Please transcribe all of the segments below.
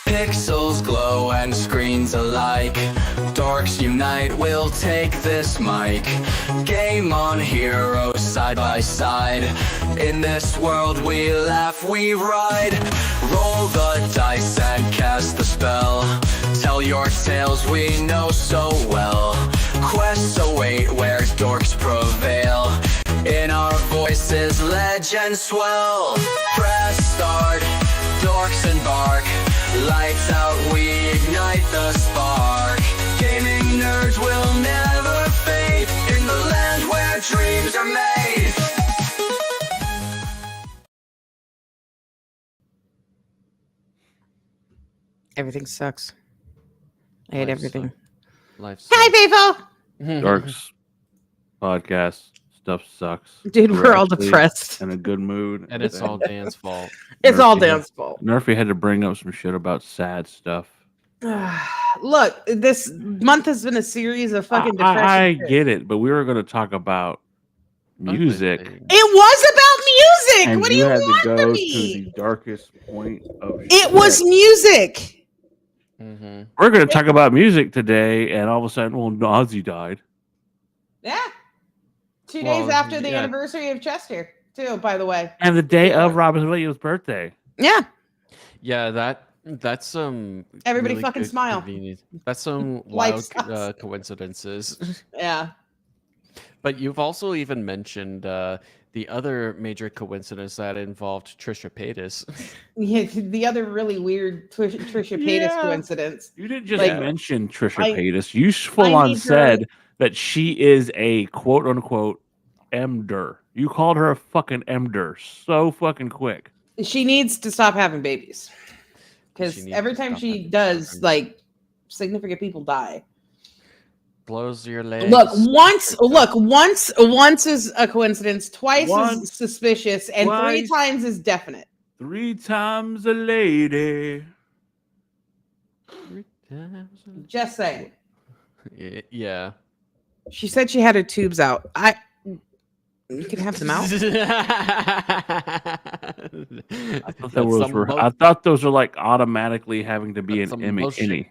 Pixels glow and screens alike. Dorks unite, we'll take this mic. Game on, heroes side by side. In this world we laugh, we ride. Roll the dice and cast the spell. Tell your tales we know so well. Quests await where dorks prevail. In our voices legends swell. Press start, dorks embark. Lights out, we ignite the spark. Gaming nerds will never fade. In the land where dreams are made. Everything sucks. I hate everything. Life Hi, people! Dorks podcast stuff sucks. Dude, we're all depressed. In a good mood. And it's all Dan's fault. It's all Dan's fault. Nerfy had to bring up some shit about sad stuff. Look, this month has been a series of fucking depression. I get it, but we were going to talk about music. It was about music. And What do you had want to go from to me? the darkest point of It was music. Mm-hmm. We're going to talk about music today, and all of a sudden, well, Ozzy died. Yeah. 2 days after the anniversary of Chester, too, by the way. And the day of Robin Williams' birthday. Yeah. Yeah, that's some Everybody really fucking good smile. convenience. That's some Life wild sucks. coincidences. Yeah. But you've also even mentioned the other major coincidence that involved Trisha Paytas. Yeah, the other really weird Trisha Paytas coincidence. You didn't just Like, mention Trisha Paytas. You full on said that she is a quote unquote emder. You called her a fucking emder so fucking quick. She needs to stop having babies. Because every to time stop she having does, children. like, significant people die. Blows your legs. Look, once is a coincidence, twice is suspicious, and three times is definite. 3 times a lady. Just saying. Yeah. She said she had her tubes out. You can have them out. I thought those were like automatically having to be an innie.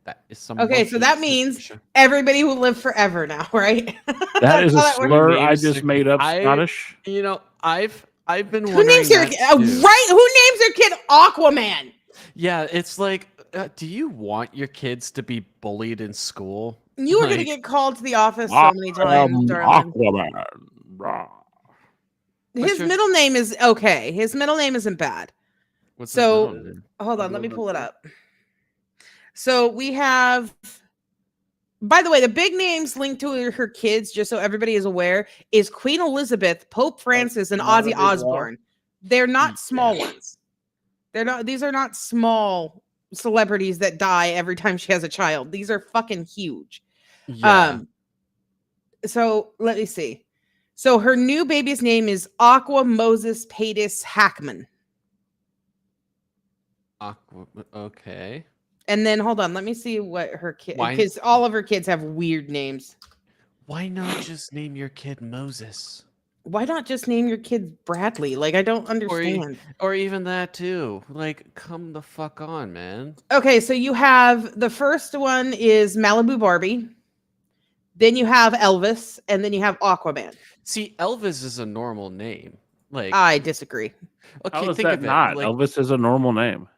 That is some Okay, so that means everybody will live forever now, right? That is a how that slur works. I just made up. Scottish. You know, I've been Who names their Who names their kid Aquaman? Yeah, it's like, do you want your kids to be bullied in school? You were gonna get called to the office so many times, darling. Aquaman. His middle name is okay. His middle name isn't bad. What's his middle name? Hold on, let me pull it up. So we have, by the way, the big names linked to her kids, just so everybody is aware, is Queen Elizabeth, Pope Francis, and Ozzy Osbourne. They're not small ones. They're not. These are not small celebrities that die every time she has a child. These are fucking huge. Yeah. So let me see. So her new baby's name is Aqua Moses Paytas Hackman. Okay. And then hold on, let me see what her kid, because all of her kids have weird names. Why not just name your kid Moses? Why not just name your kid Bradley? Like, I don't understand. Or even that too. Like, come the fuck on, man. Okay, so you have the first one is Malibu Barbie. Then you have Elvis, and then you have Aquaman. See, Elvis is a normal name. Like, I disagree. Okay, how is think that of it. not? Like, Elvis is a normal name.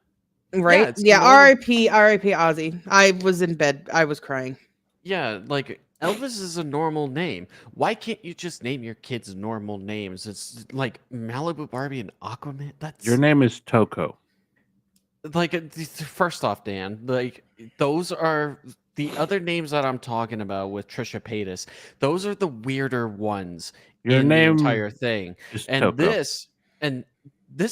Right? Yeah, R.I.P. Ozzy. I was in bed. I was crying. Yeah, like Elvis is a normal name. Why can't you just name your kids normal names? It's like Malibu Barbie and Aquaman. That's Your name is Toko. like, first off, Dan, like those are the other names that I'm talking about with Trisha Paytas. Those are the weirder ones Your in name the entire thing. And Toko. this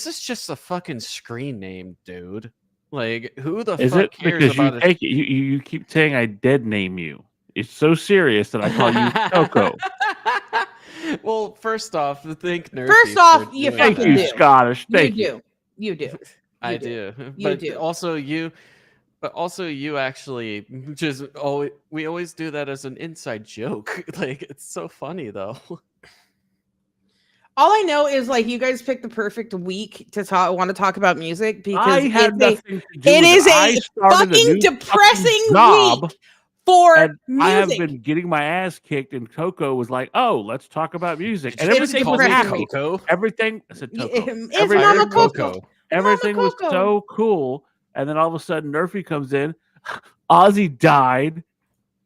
is just a fucking screen name, dude. Like, who the Is fuck it cares because about you take it? You keep saying I dead name you. It's so serious that I call you Toko. Well, first off, think nerdy. First off, you doing Thank fucking you, do. Scottish. You Thank you. do. You do. I You do. You But do. also you actually just always we always do that as an inside joke. Like it's so funny though. All I know is like you guys picked the perfect week to want to talk about music because I had it's nothing to do it with is it. I a started a fucking new depressing job, week for and I have music. been getting my ass kicked. And Coco was like, "Oh, let's talk about music," and It was everything was depressing happy. week. Coco. Everything I said, Coco. It's Everything Mama heard Coco. Coco. Everything Mama was Coco. so cool, and then all of a sudden, Nerfy comes in. Ozzy died,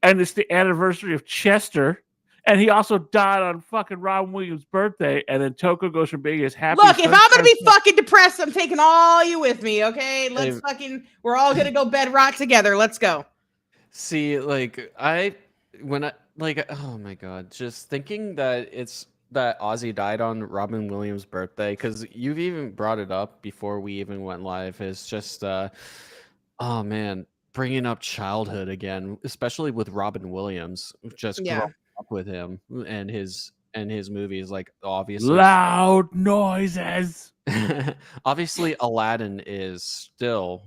and it's the anniversary of Chester, and he also died on fucking Robin Williams' birthday. And then Toko goes from being his happy. Look, if I'm gonna be sunshine- fucking depressed, I'm taking all you with me. Okay, let's we're all gonna go bedrock together. Let's go. See, like oh my god, just thinking that that Ozzy died on Robin Williams' birthday, because you've even brought it up before we even went live, is just oh man, bringing up childhood again, especially with Robin Williams, just Yeah. growing up with him and his movies, like obviously loud noises. obviously Aladdin is still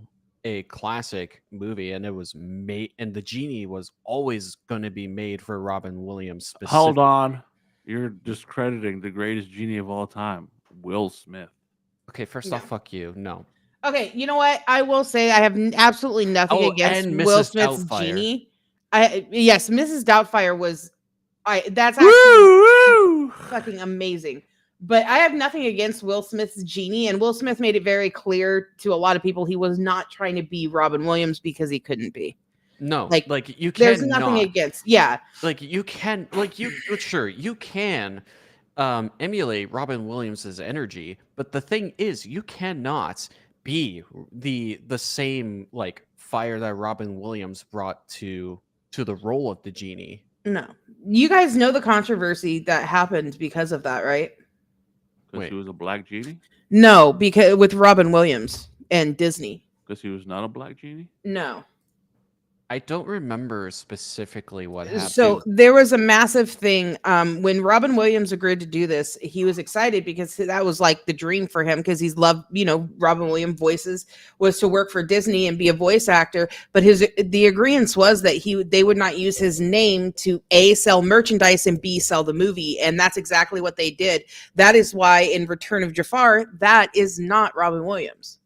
a classic movie, and it was made, and the genie was always going to be made for Robin Williams specifically. Hold on, you're discrediting the greatest genie of all time, Will Smith. Okay, first No. off, fuck you. No. Okay, you know what? I will say I have absolutely nothing Oh, against and Will Mrs. Smith's Doubtfire. genie. Yes, Mrs. Doubtfire was that's Woo, actually woo. fucking amazing. But I have nothing against Will Smith's genie, and Will Smith made it very clear to a lot of people he was not trying to be Robin Williams because he couldn't be. No, Like, like you There's cannot. nothing against. Yeah. Like you can, like you sure you can emulate Robin Williams's energy, but the thing is, you cannot be the same like fire that Robin Williams brought to the role of the genie. No. You guys know the controversy that happened because of that, right? Because Wait. he was a black genie? No, because with Robin Williams and Disney. Because he was not a black genie? No. I don't remember specifically what happened. So there was a massive thing when Robin Williams agreed to do this. He was excited because that was like the dream for him, because he's loved, Robin Williams voices, was to work for Disney and be a voice actor. But the agreement was that they would not use his name to A, sell merchandise, and B, sell the movie. And that's exactly what they did. That is why in Return of Jafar, that is not Robin Williams.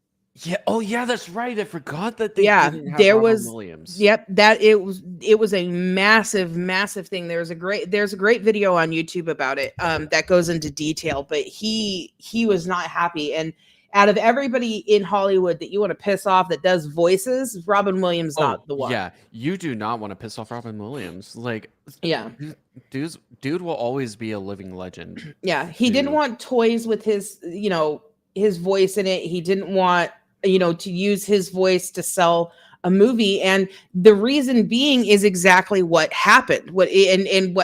Yeah. Oh, yeah. That's right. I forgot that they didn't have there Robin was Williams. Yep, that it was a massive thing. There's a great video on YouTube about it that goes into detail. But he was not happy, and out of everybody in Hollywood that you want to piss off that does voices, Robin Williams not the one. Yeah, you do not want to piss off Robin Williams. Like, Yeah, dude will always be a living legend. yeah. He didn't want toys with his his voice in it. He didn't want to use his voice to sell a movie, and the reason being is exactly what happened. What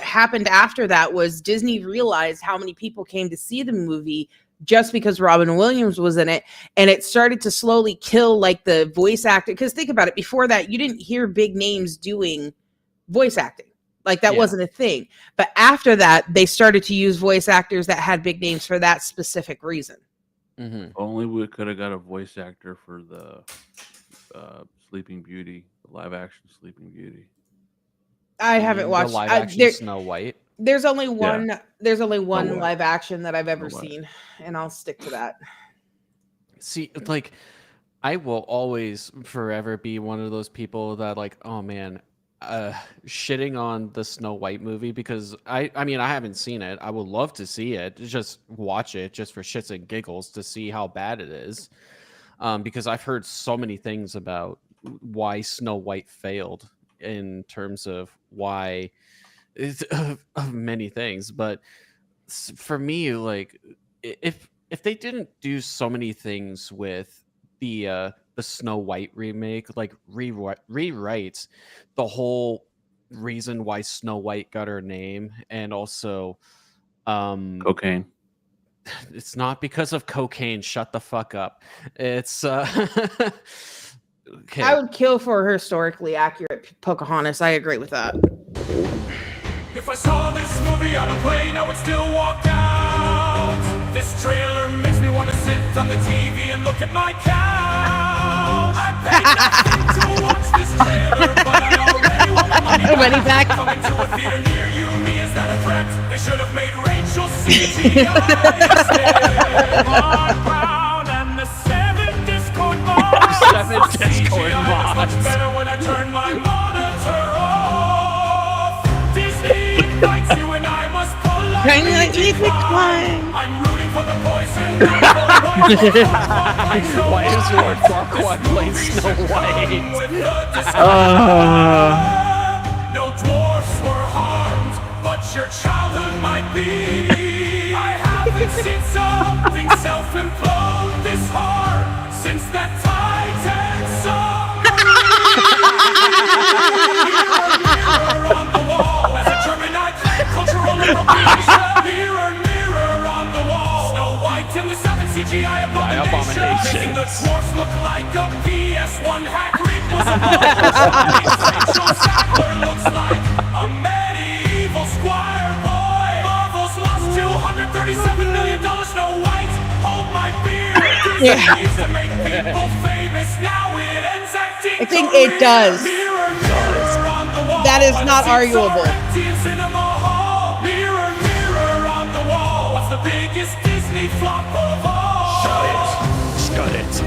happened after that was Disney realized how many people came to see the movie just because Robin Williams was in it, and it started to slowly kill like the voice actor. Because think about it, before that you didn't hear big names doing voice acting. Like that wasn't a thing. But after that, they started to use voice actors that had big names for that specific reason. Mm-hmm. Only we could have got a voice actor for the Sleeping Beauty, the live action Sleeping Beauty. I haven't watched the live action Snow White. There's only one. There's only one White. live action that I've ever Snow White. seen, and I'll stick to that. See, like, I will always forever be one of those people that like, oh man, shitting on the Snow White movie, because I mean I haven't seen it. I would love to see it, just watch it just for shits and giggles to see how bad it is, because I've heard so many things about why Snow White failed in terms of why of many things. But for me, like, if they didn't do so many things with the Snow White remake, like rewrite the whole reason why Snow White got her name, and also Cocaine. it's not because of cocaine. Shut the fuck up. It's okay. I would kill for a historically accurate Pocahontas. I agree with that. If I saw this movie on a plane, I would still walk out. This trailer makes me want to sit on the TV and look at my couch. I paid nothing to watch this trailer, but I already want my money Money back. Coming to a theater near you, me, is that a threat? They should have made Rachel CGI instead. Mark Brown and the 7 Discord mods. 7 Discord CGI mods. is much better when I turn my monitor off. Disney invites you and I must Trying to politely eat the decline. climb. I'm rooting for the poison. Why is Lord Farquaad playing Snow White? No dwarfs were harmed, but your childhood might be. I haven't seen something self-implode this hard since that Titan Mirror on the wall. As a German, I play cultural appropriation. Mirror on the wall. Snow White in the 7 CGI abomination. Making the dwarfs look like a PS1 hack. Was a Rachel Sackler looks like a medieval squire boy. Marvel's lost $237 million. Snow White, hold my beer. Disney needs to make people famous. Now it ends acting. I think it does. Mirror on the wall. That is not arguable. Mirror, mirror on the wall. What's the biggest Disney flop of all? Shut it.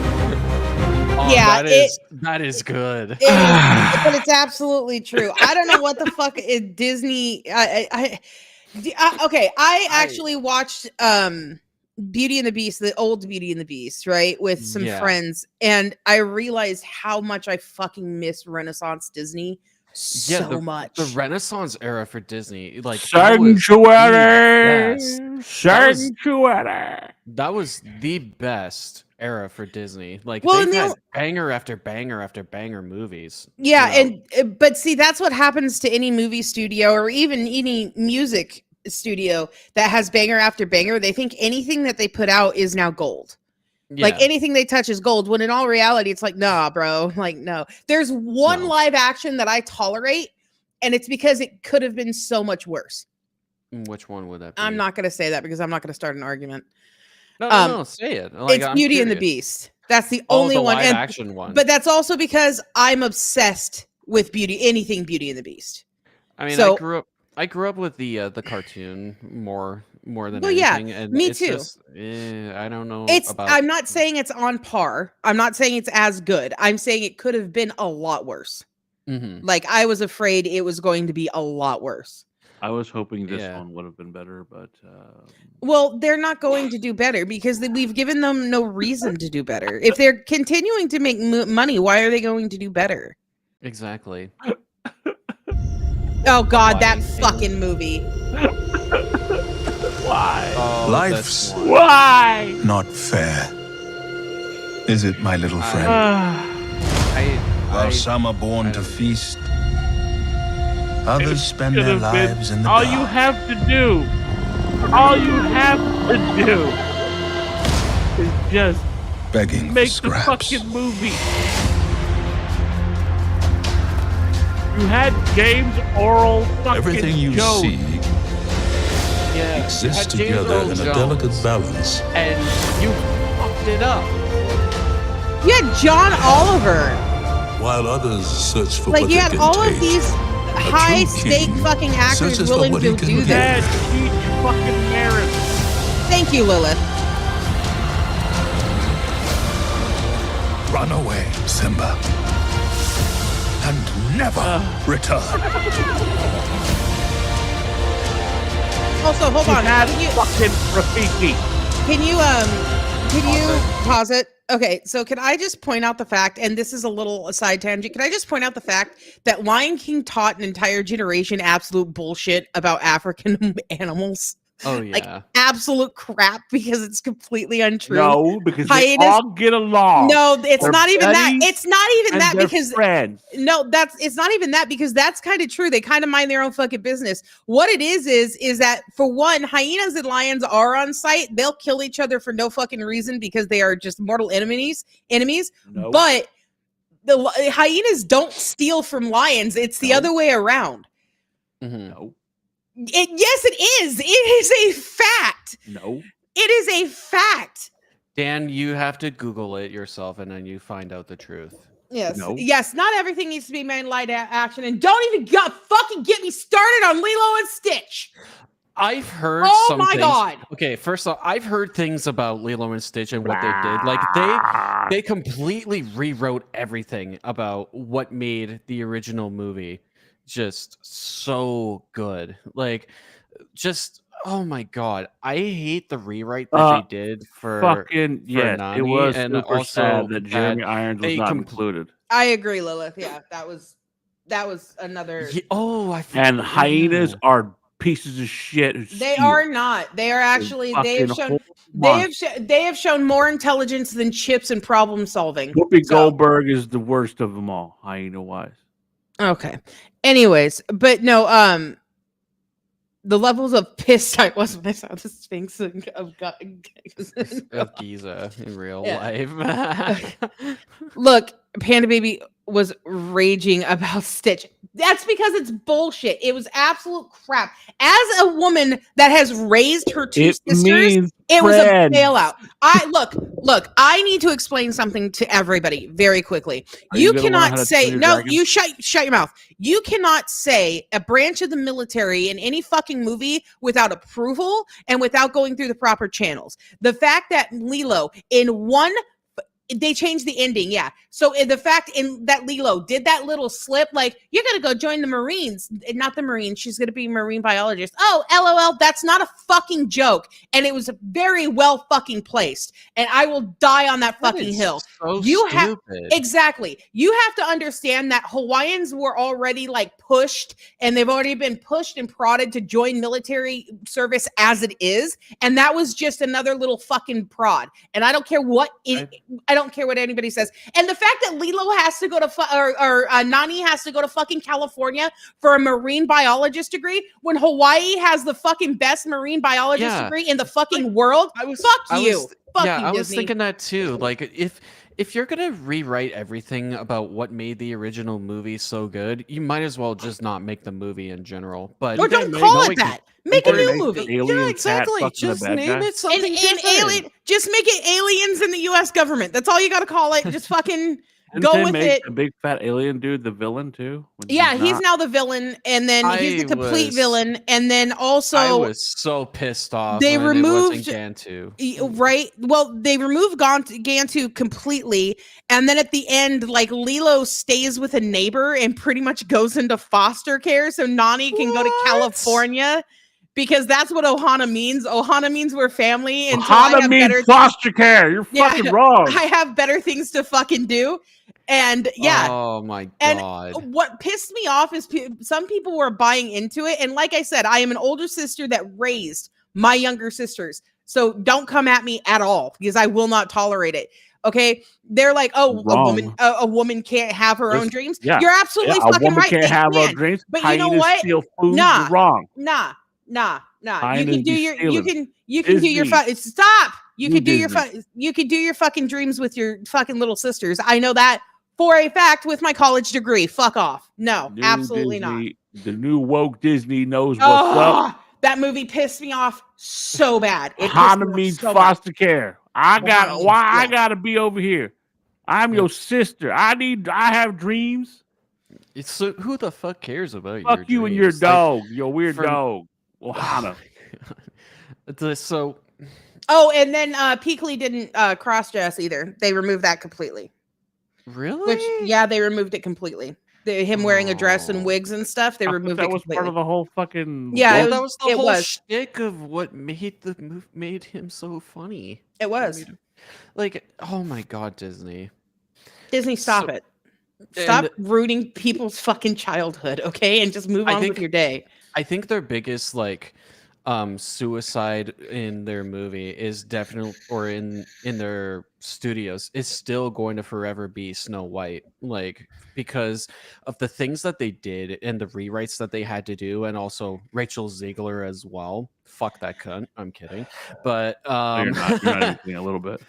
Oh, Yeah, that is good. It is, but it's absolutely true. I don't know what the fuck is Disney. Okay, I actually watched Beauty and the Beast, the old Beauty and the Beast, right, with some friends, and I realized how much I fucking miss Renaissance Disney so much. The Renaissance era for Disney, like Sanctuary. That was the best era for Disney. Like, Well, they've had banger after banger after banger movies. Yeah, you know? but see, that's what happens to any movie studio or even any music studio that has banger after banger. They think anything that they put out is now gold. Like anything they touch is gold, when in all reality, it's like, nah, bro. Like, no. There's one live action that I tolerate, and it's because it could have been so much worse. Which one would that be? I'm not going to say that because I'm not going to start an argument. No, say it. Like, it's Beauty and the Beast. That's the only one. Live action one. But that's also because I'm obsessed with anything Beauty and the Beast. I mean, so, I grew up with the cartoon more than well, anything. Yeah, and me it's too. Just, I don't know. I'm not saying it's on par. I'm not saying it's as good. I'm saying it could have been a lot worse. Mm-hmm. Like, I was afraid it was going to be a lot worse. I was hoping this one would have been better, but well, they're not going to do better because we've given them no reason to do better. If they're continuing to make money, why are they going to do better? Exactly. Oh God, that fucking movie. Why? Oh, Life's why not fair, is it, my little friend? While some are born to feast, others spend their lives in the all dark. you have to do is just begging make for the scraps. fucking movie. You had James Oral fucking Everything you Jones. see exists together in a delicate balance. And you fucked it up. You had John Oliver. While others search for Like, what you they had can all take, of these high stake fucking actors searches for willing what to he can do give. that. Teach fucking Maris. Thank you, Lilith. Run away, Simba, and never return. Also, hold on. Had Can you fucking Rafiki. can you pause it? Okay, so can I just point out the fact, and this is a little side tangent, can I just point out the fact that Lion King taught an entire generation absolute bullshit about African animals? Oh yeah. Like, absolute crap, because it's completely untrue. No, because they Hyenas- all get along. No, it's They're not even that. buddies It's not even and that they're because friends. no, it's not even that because that's kind of true. They kind of mind their own fucking business. What it is that, for one, hyenas and lions are on site. They'll kill each other for no fucking reason because they are just mortal enemies. No. But the hyenas don't steal from lions. It's the other way around. Mhm. No. Yes, it is. It is a fact. No. It is a fact. Dan, you have to Google it yourself, and then you find out the truth. Yes. No. Yes. Not everything needs to be made light action, and don't even fucking get me started on Lilo and Stitch. I've heard Oh some my things. God. Okay, first off, I've heard things about Lilo and Stitch and what they did. Like they completely rewrote everything about what made the original movie just so good. Like just oh my God. I hate the rewrite that they did for Fucking yes, Nani, it was and super also sad that Jeremy Irons was they not compl- included. I agree, Lilith. Yeah, that was another. Oh, I And hyenas yeah. are pieces of shit. Who They steal. are not. They are actually. They have Fucking shown. whole They have shown more intelligence than chips and problem solving. Whoopi So- Goldberg is the worst of them all, hyena wise. Okay. Anyways, but no. The levels of pissed I was when I saw the Sphinx of Of Giza in real Yeah. life. Look, Panda Baby was raging about Stitch. That's because it's bullshit. It was absolute crap. As a woman that has raised her two sisters, it was a bailout. I need to explain something to everybody very quickly. You cannot say no, you shut your mouth. You cannot say a branch of the military in any fucking movie without approval and without going through the proper channels. The fact that Lilo they changed the ending, yeah. So the fact in that Lilo did that little slip, like, you're gonna go join the Marines, not the Marines, she's gonna be a marine biologist. Oh, LOL, that's not a fucking joke. And it was very well fucking placed. And I will die on that fucking hill. So You have stupid. exactly. You have to understand that Hawaiians were already like pushed, and they've already been pushed and prodded to join military service as it is. And that was just another little fucking prod. And I don't care what I don't care what anybody says. And the fact that Lilo has to go to Nani has to go to fucking California for a marine biologist degree when Hawaii has the fucking best marine biologist degree in the fucking world. Fuck you, I was Disney. thinking that too. Like if you're gonna rewrite everything about what made the original movie so good, you might as well just not make the movie in general. But Or don't call it that. Make a new movie. Yeah, exactly. Just name it something different. Alien, just make it aliens in the U.S. government. That's all you got to call it. Just fucking go with it. A big fat alien dude, the villain too. Yeah, he's now the villain, and then he's the complete villain, and then also I was so pissed off. They when removed it wasn't Gantu. Right. Well, they removed Gantu completely, and then at the end, like Lilo stays with a neighbor and pretty much goes into foster care, so Nani can go to California. Because that's what Ohana means. Ohana means we're family. And Ohana means foster care. You're fucking wrong. I have better things to fucking do. And yeah. Oh my God. And what pissed me off is some people were buying into it. And like I said, I am an older sister that raised my younger sisters. So don't come at me at all because I will not tolerate it. Okay, they're like, oh, a woman can't have her own dreams. Yeah. You're absolutely fucking a woman right. Can't have her own dreams. But you know what? Steal food. Nah, You're wrong. Nah. Hyenas You can do your stealing. you can do your stop. You can do Disney. you can do your fucking dreams with your fucking little sisters. I know that for a fact with my college degree. Fuck off. No, New absolutely Disney, not. The new woke Disney knows what's up. That movie pissed me off so bad. Ohana means foster care. I gotta be over here. I'm your sister. I have dreams. So who the fuck cares about fuck you dreams? And your dog, your weird dog. Ohana. So and then Peakley didn't cross dress either. They removed that completely. Really? They removed it completely. Him wearing a dress and wigs and stuff. They removed it completely. That was part of the whole fucking. Yeah, that was the whole shtick of what made him so funny. It was like, oh my God, Disney, stop it. Stop ruining people's fucking childhood, okay? And just move on with your day. I think their biggest suicide in their movie is definitely, or in their studios, is still going to forever be Snow White, because of the things that they did and the rewrites that they had to do, and also Rachel Ziegler as well. Fuck that cunt. I'm kidding, but you're not anything a little bit.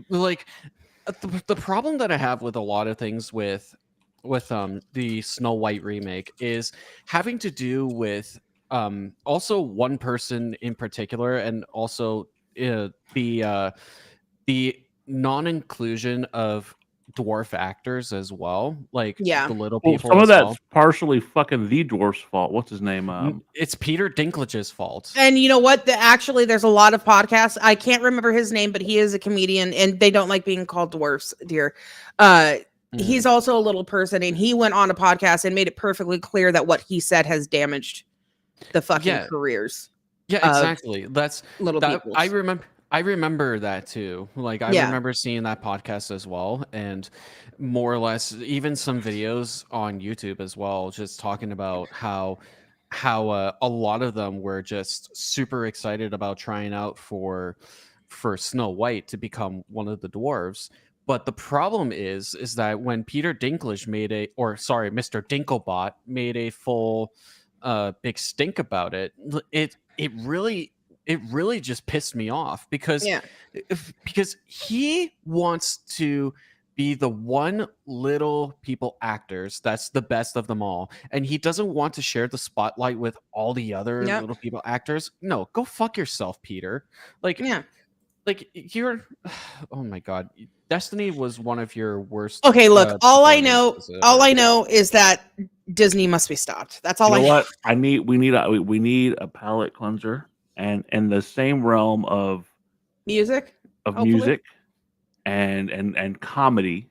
The problem that I have with a lot of things with the Snow White remake is having to do with also one person in particular, and also the non-inclusion of dwarf actors as well, like Yeah. the little Well, people some of as that's well. partially fucking the dwarf's fault. What's his name? It's Peter Dinklage's fault. And you know what? Actually, there's a lot of podcasts. I can't remember his name, but he is a comedian, and they don't like being called dwarfs, dear. He's also a little person, and he went on a podcast and made it perfectly clear that what he said has damaged the fucking careers. Yeah, exactly. That's little people. I remember that too. Like I remember seeing that podcast as well, and more or less even some videos on YouTube as well, just talking about how a lot of them were just super excited about trying out for Snow White to become one of the dwarves. But the problem is that when Peter Dinklage Mr. Dinklebot made a full big stink about it, it really just pissed me off because he wants to be the one little people actors that's the best of them all, and he doesn't want to share the spotlight with all the other little people actors. No, go fuck yourself, Peter. Like you're oh my god, Destiny was one of your worst. Okay, look, all I know is that Disney must be stopped. That's all you know I what we need a palate cleanser, and in the same realm of music and comedy,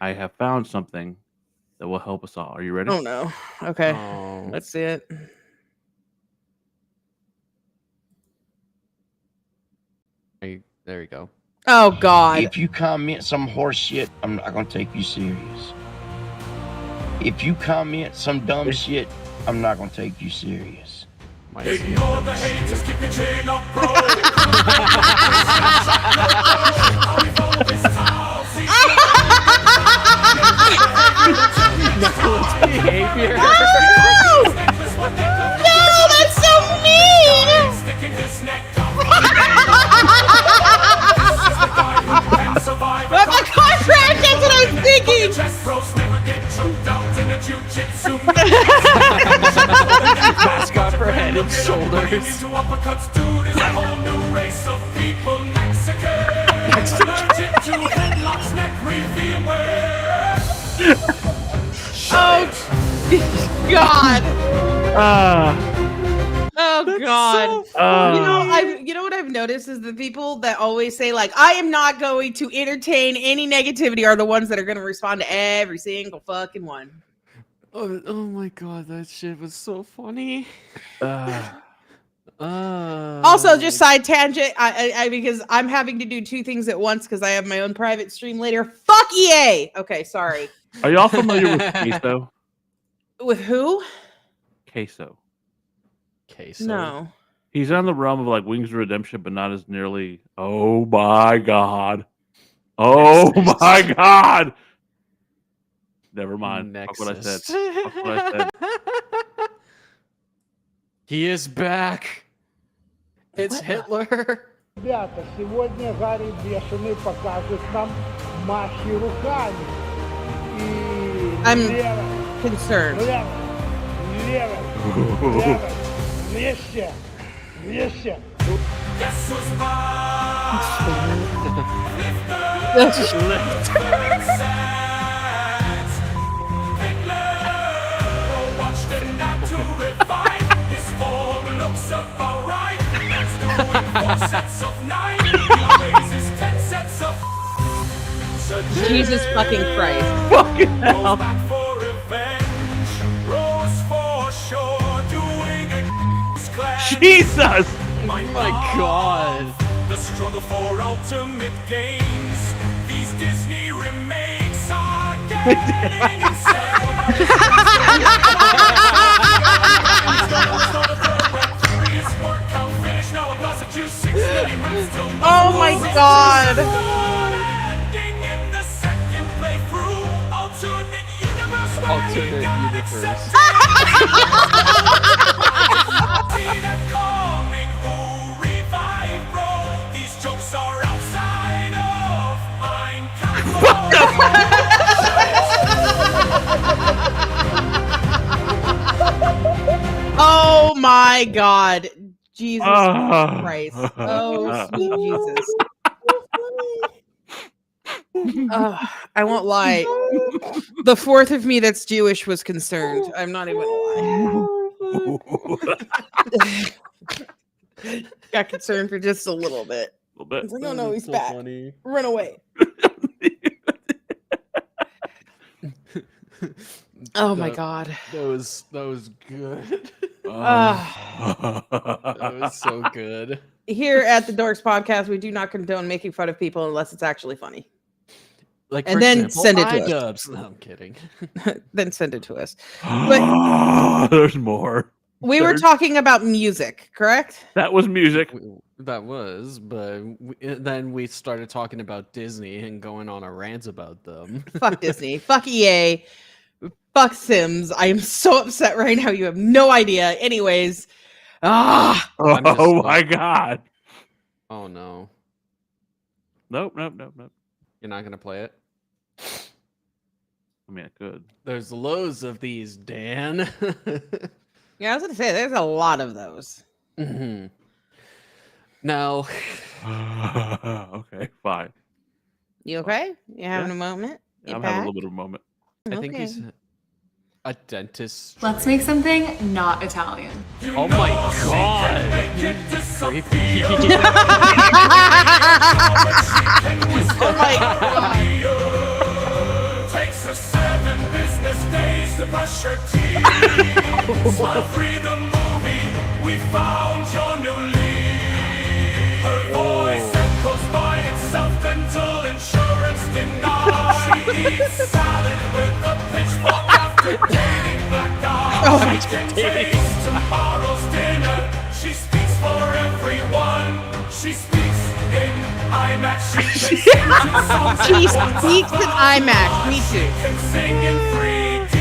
I have found something that will help us all. Are you ready? Oh no. Okay. Let's see it. There you go. Oh God. If you comment some horse shit, I'm not gonna take you serious. If you comment some dumb shit, I'm not gonna take you serious. Ignore the hate, just keep your chin up, bro. Behavior. No, that's so mean. But my contract, that's what I'm thinking. Mascot for head and shoulders. Oh God. Oh God. You know what I've noticed is the people that always say like I am not going to entertain any negativity are the ones that are going to respond to every single fucking one. Oh my god, that shit was so funny. Also, just side tangent, I because I'm having to do two things at once because I have my own private stream later. Fuck EA. Okay, sorry. Are y'all familiar with Queso? With who? Queso. No. He's on the realm of like Wings of Redemption, but not as nearly. Oh my god. Oh my god. Never mind. Fuck what I said. Fuck what I said. He is back. It's Hitler. Ребята, сегодня Гарри Бешеный покажет нам махи руками. И I'm лево, concerned. лево, вместе, вместе. Guess who's back? Jesus fucking Christ. Fucking hell. Jesus! Oh my god. The struggle for ultimate gains. These Disney remakes are getting insane. Oh my god. Alternate universe. These jokes are outside of mine. Oh my my God. Jesus Christ. Oh, sweet Jesus. I won't lie. The fourth of me that's Jewish was concerned. I'm not even gonna lie. Got concerned for just a little bit. A little bit. It's like, oh no, he's so back. funny. Run away. Oh my God. That was good. Ah. That was so good. Here at the Dorks podcast, we do not condone making fun of people unless it's actually funny. Like, And for then example, send it to us. iDubbbz. No, I'm kidding. Then send it to us. There's more. We were talking about music, correct? That was music. That was, but then we started talking about Disney and going on a rant about them. Fuck Disney. Fuck EA. Fuck Sims. I am so upset right now. You have no idea. Anyways. Ah. I'm just Oh like- my God. Oh no, Nope. you're not gonna play it. I mean, I could. There's loads of these, Dan. Yeah, I was gonna say there's a lot of those. Mhm. Now, Okay, fine. You okay? You having a moment? Yeah, You I'm having a back? little bit of a moment. I think Okay. he's a dentist. Let's make something not Italian. Oh my god! Creepy. Oh my God. Takes us 7 business days to brush your teeth. Smile free the movie, we found your new lead. Her voice echoes by itself until insurance denied. She eats salad with a pitchfork after dating black guys. Oh my She dictates tomorrow's dinner. She speaks for everyone. She speaks in IMAX. She can sing two songs She at once. speaks in IMAX. Me too. Can sing in 3D.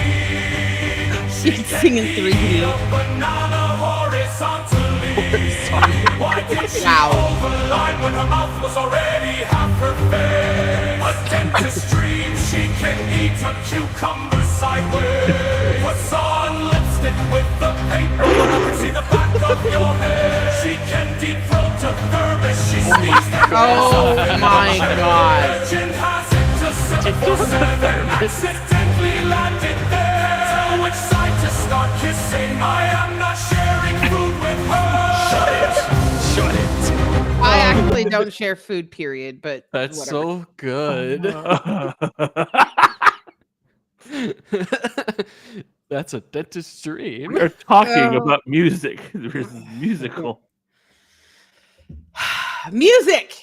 She can sing in 3D. A banana horizontally. Why did she Wow. hold the line when her mouth was already half her face? A dentist dream, she can eat a cucumber sideways. Puts on lipstick with the paint roller. I can see the back of your head. She can deep throat a thermos. She sneezed. Oh my God. Virgin has it to 747. Accidentally landed there. Tell which side to start kissing. I am not sharing food with her. Shut it. I actually don't share food, period, but That's whatever. so good. That's a dentist's dream. We're talking Oh. about music. This is musical. Music.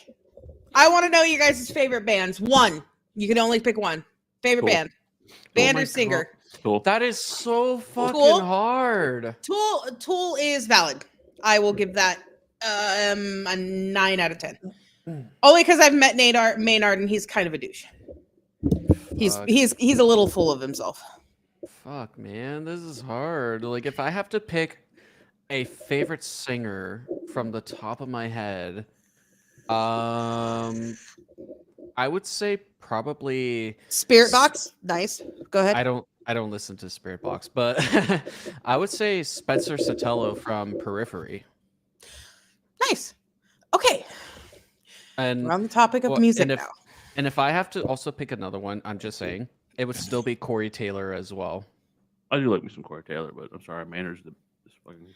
I want to know you guys' favorite bands. One. You can only pick one. Favorite Cool. band. Band my or singer. Cool. That is so fucking Cool. hard. Tool is valid. I will give that a 9 out of 10. Only because I've met Maynard and he's kind of a douche. Fuck. He's a little full of himself. Fuck, man, this is hard. Like, if I have to pick a favorite singer from the top of my head, I would say probably Spirit Box, nice. Go ahead. I don't listen to Spirit Box, but I would say Spencer Sotelo from Periphery. Nice. Okay, And we're on the topic of well, music and if, now. And if I have to also pick another one, I'm just saying it would still be Corey Taylor as well. I do like me some Corey Taylor, but I'm sorry, Maynard's the fucking.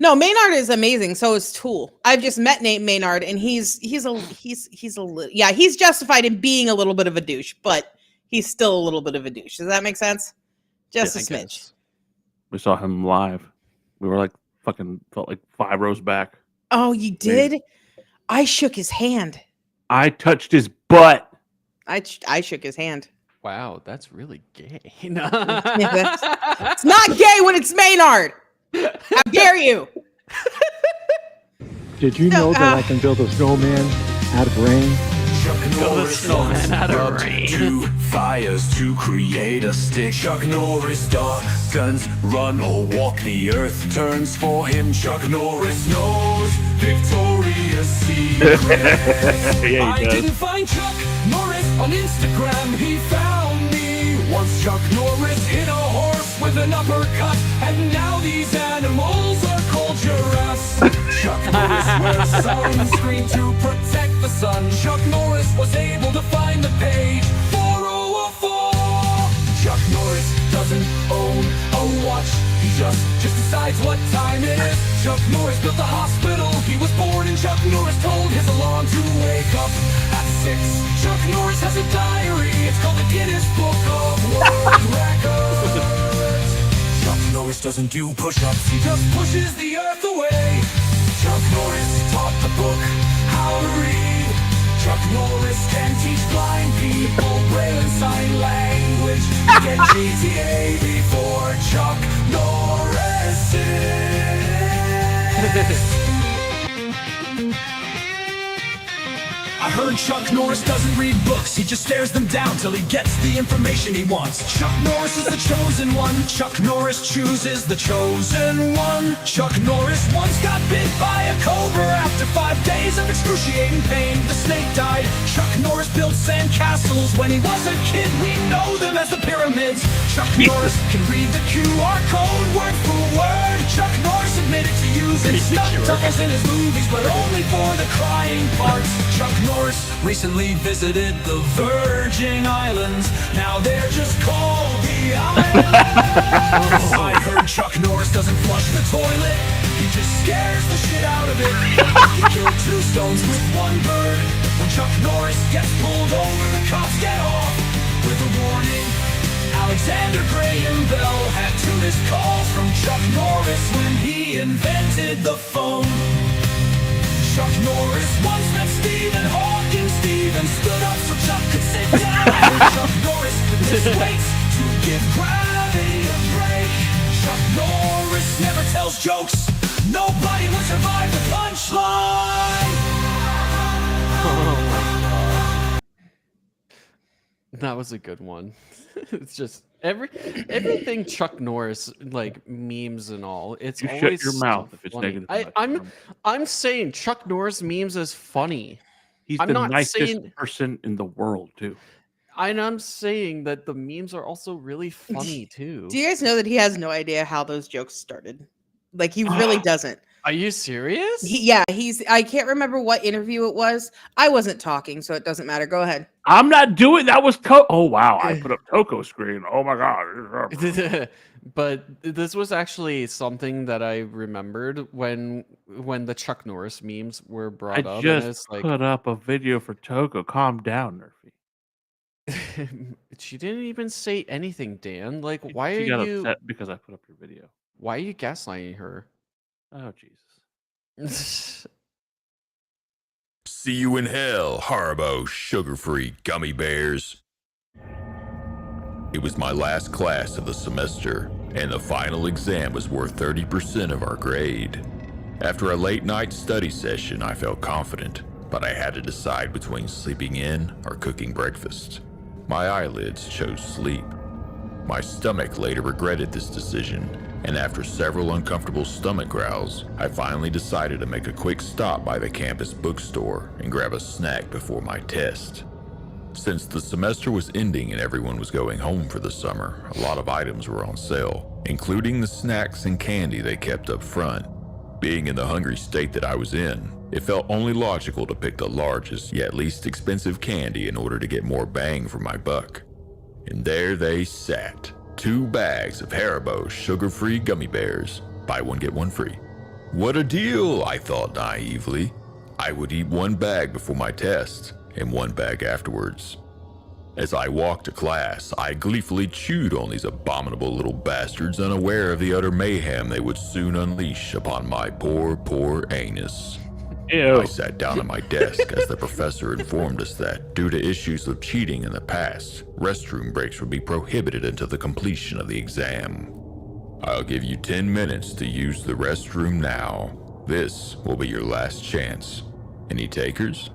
No, Maynard is amazing. So is Tool. I've just met Nate Maynard, and he's a little, yeah, he's justified in being a little bit of a douche, but he's still a little bit of a douche. Does that make sense? Just I a smidge. guess. We saw him live. We were like felt like 5 rows back. Oh, you did? I shook his hand. I touched his butt. I shook his hand. Wow, that's really gay. It's not gay when it's Maynard. How dare you? Did you No, know that I can build a snowman out of rain? Chuck Norris snowman out of rubbed rain. 2 fires to create a stick. Chuck Norris does guns run or walk. The earth turns for him. Chuck Norris knows Victoria's Secret. Yeah, I he does. didn't find Chuck Norris on Instagram, he found me. Once Chuck Norris hit a horse with an uppercut, and now these animals are called soldieress. Chuck Norris wears sunscreen to protect the sun. Chuck Norris was able to find the page 4004. Chuck Norris doesn't own a watch. He just decides what time it is. Chuck Norris built the hospital he was born in. Chuck Norris told his alarm to wake up at 6. Chuck Norris has a diary. It's called the Guinness Book of World Records. Chuck Norris doesn't do push-ups. He just pushes the earth away. Chuck Norris taught the book how to read. Chuck Norris can teach blind people Braille and sign language. Get GTA before Chuck Norris is. I heard Chuck Norris doesn't read books, he just stares them down till he gets the information he wants. Chuck Norris is the chosen one. Chuck Norris chooses the chosen one. Chuck Norris once got bit by a cobra. After 5 days of excruciating pain, the snake died. Chuck Norris built sand castles when he was a kid. We know them as the pyramids. Chuck Norris can read the QR code word for word. Chuck Norris admitted to using stunt doubles in his movies, but only for the crying parts. Chuck Norris recently visited the Virgin Islands. Now they're just called the islands. I heard Chuck Norris doesn't flush the toilet. He just scares the shit out of it. He killed 2 stones with 1 bird. When Chuck Norris gets pulled over, the cops get off with a warning. Alexander Graham Bell had 2 missed calls from Chuck Norris when he invented the phone. Chuck Norris once met Stephen Hawking. Stephen stood up so Chuck could sit down. Chuck Norris lifts weights to give gravity a break. Chuck Norris never tells jokes. Nobody would survive the punchline. That was a good one. It's just everything Chuck Norris, like memes and all. It's You always shut your mouth so if it's funny. negative. I'm saying Chuck Norris memes is funny. He's I'm the not nicest saying- person in the world, too. And I'm saying that the memes are also really funny too. Do you guys know that he has no idea how those jokes started? Like he really doesn't. Are you serious? I can't remember what interview it was. I wasn't talking, so it doesn't matter. Go ahead. I'm not doing that. Was Oh wow! I put up Toco screen. Oh my god! But this was actually something that I remembered when the Chuck Norris memes were brought I up. just and it's like, put up a video for Toco. Calm down, Nerfy. she didn't even say anything, Dan. Like, why She got are you? upset because I put up your video. Why are you gaslighting her? Oh Jesus! See you in hell, Haribo sugar-free gummy bears. It was my last class of the semester, and the final exam was worth 30% of our grade. After a late night study session, I felt confident, but I had to decide between sleeping in or cooking breakfast. My eyelids chose sleep. My stomach later regretted this decision, and after several uncomfortable stomach growls, I finally decided to make a quick stop by the campus bookstore and grab a snack before my test. Since the semester was ending and everyone was going home for the summer, a lot of items were on sale, including the snacks and candy they kept up front. Being in the hungry state that I was in, it felt only logical to pick the largest yet least expensive candy in order to get more bang for my buck. And there they sat. 2 bags of Haribo sugar-free gummy bears. Buy one, get one free. What a deal, I thought naively. I would eat 1 bag before my test, and 1 bag afterwards. As I walked to class, I gleefully chewed on these abominable little bastards, unaware of the utter mayhem they would soon unleash upon my poor anus. Ew. I sat down at my desk as the professor informed us that, due to issues of cheating in the past, restroom breaks would be prohibited until the completion of the exam. I'll give you 10 minutes to use the restroom now. This will be your last chance. Any takers?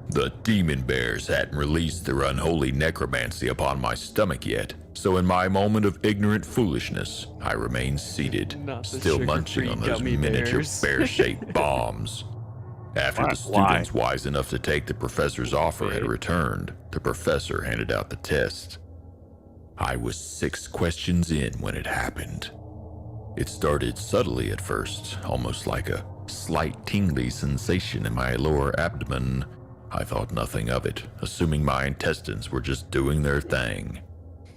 The demon bears hadn't released their unholy necromancy upon my stomach yet, so in my moment of ignorant foolishness, I remained seated, Not the still munching on those gummy miniature bears. bear-shaped bombs. After the students wise enough to take the professor's offer had returned, the professor handed out the test. I was 6 questions in when it happened. It started subtly at first, almost like a slight tingly sensation in my lower abdomen. I thought nothing of it, assuming my intestines were just doing their thing.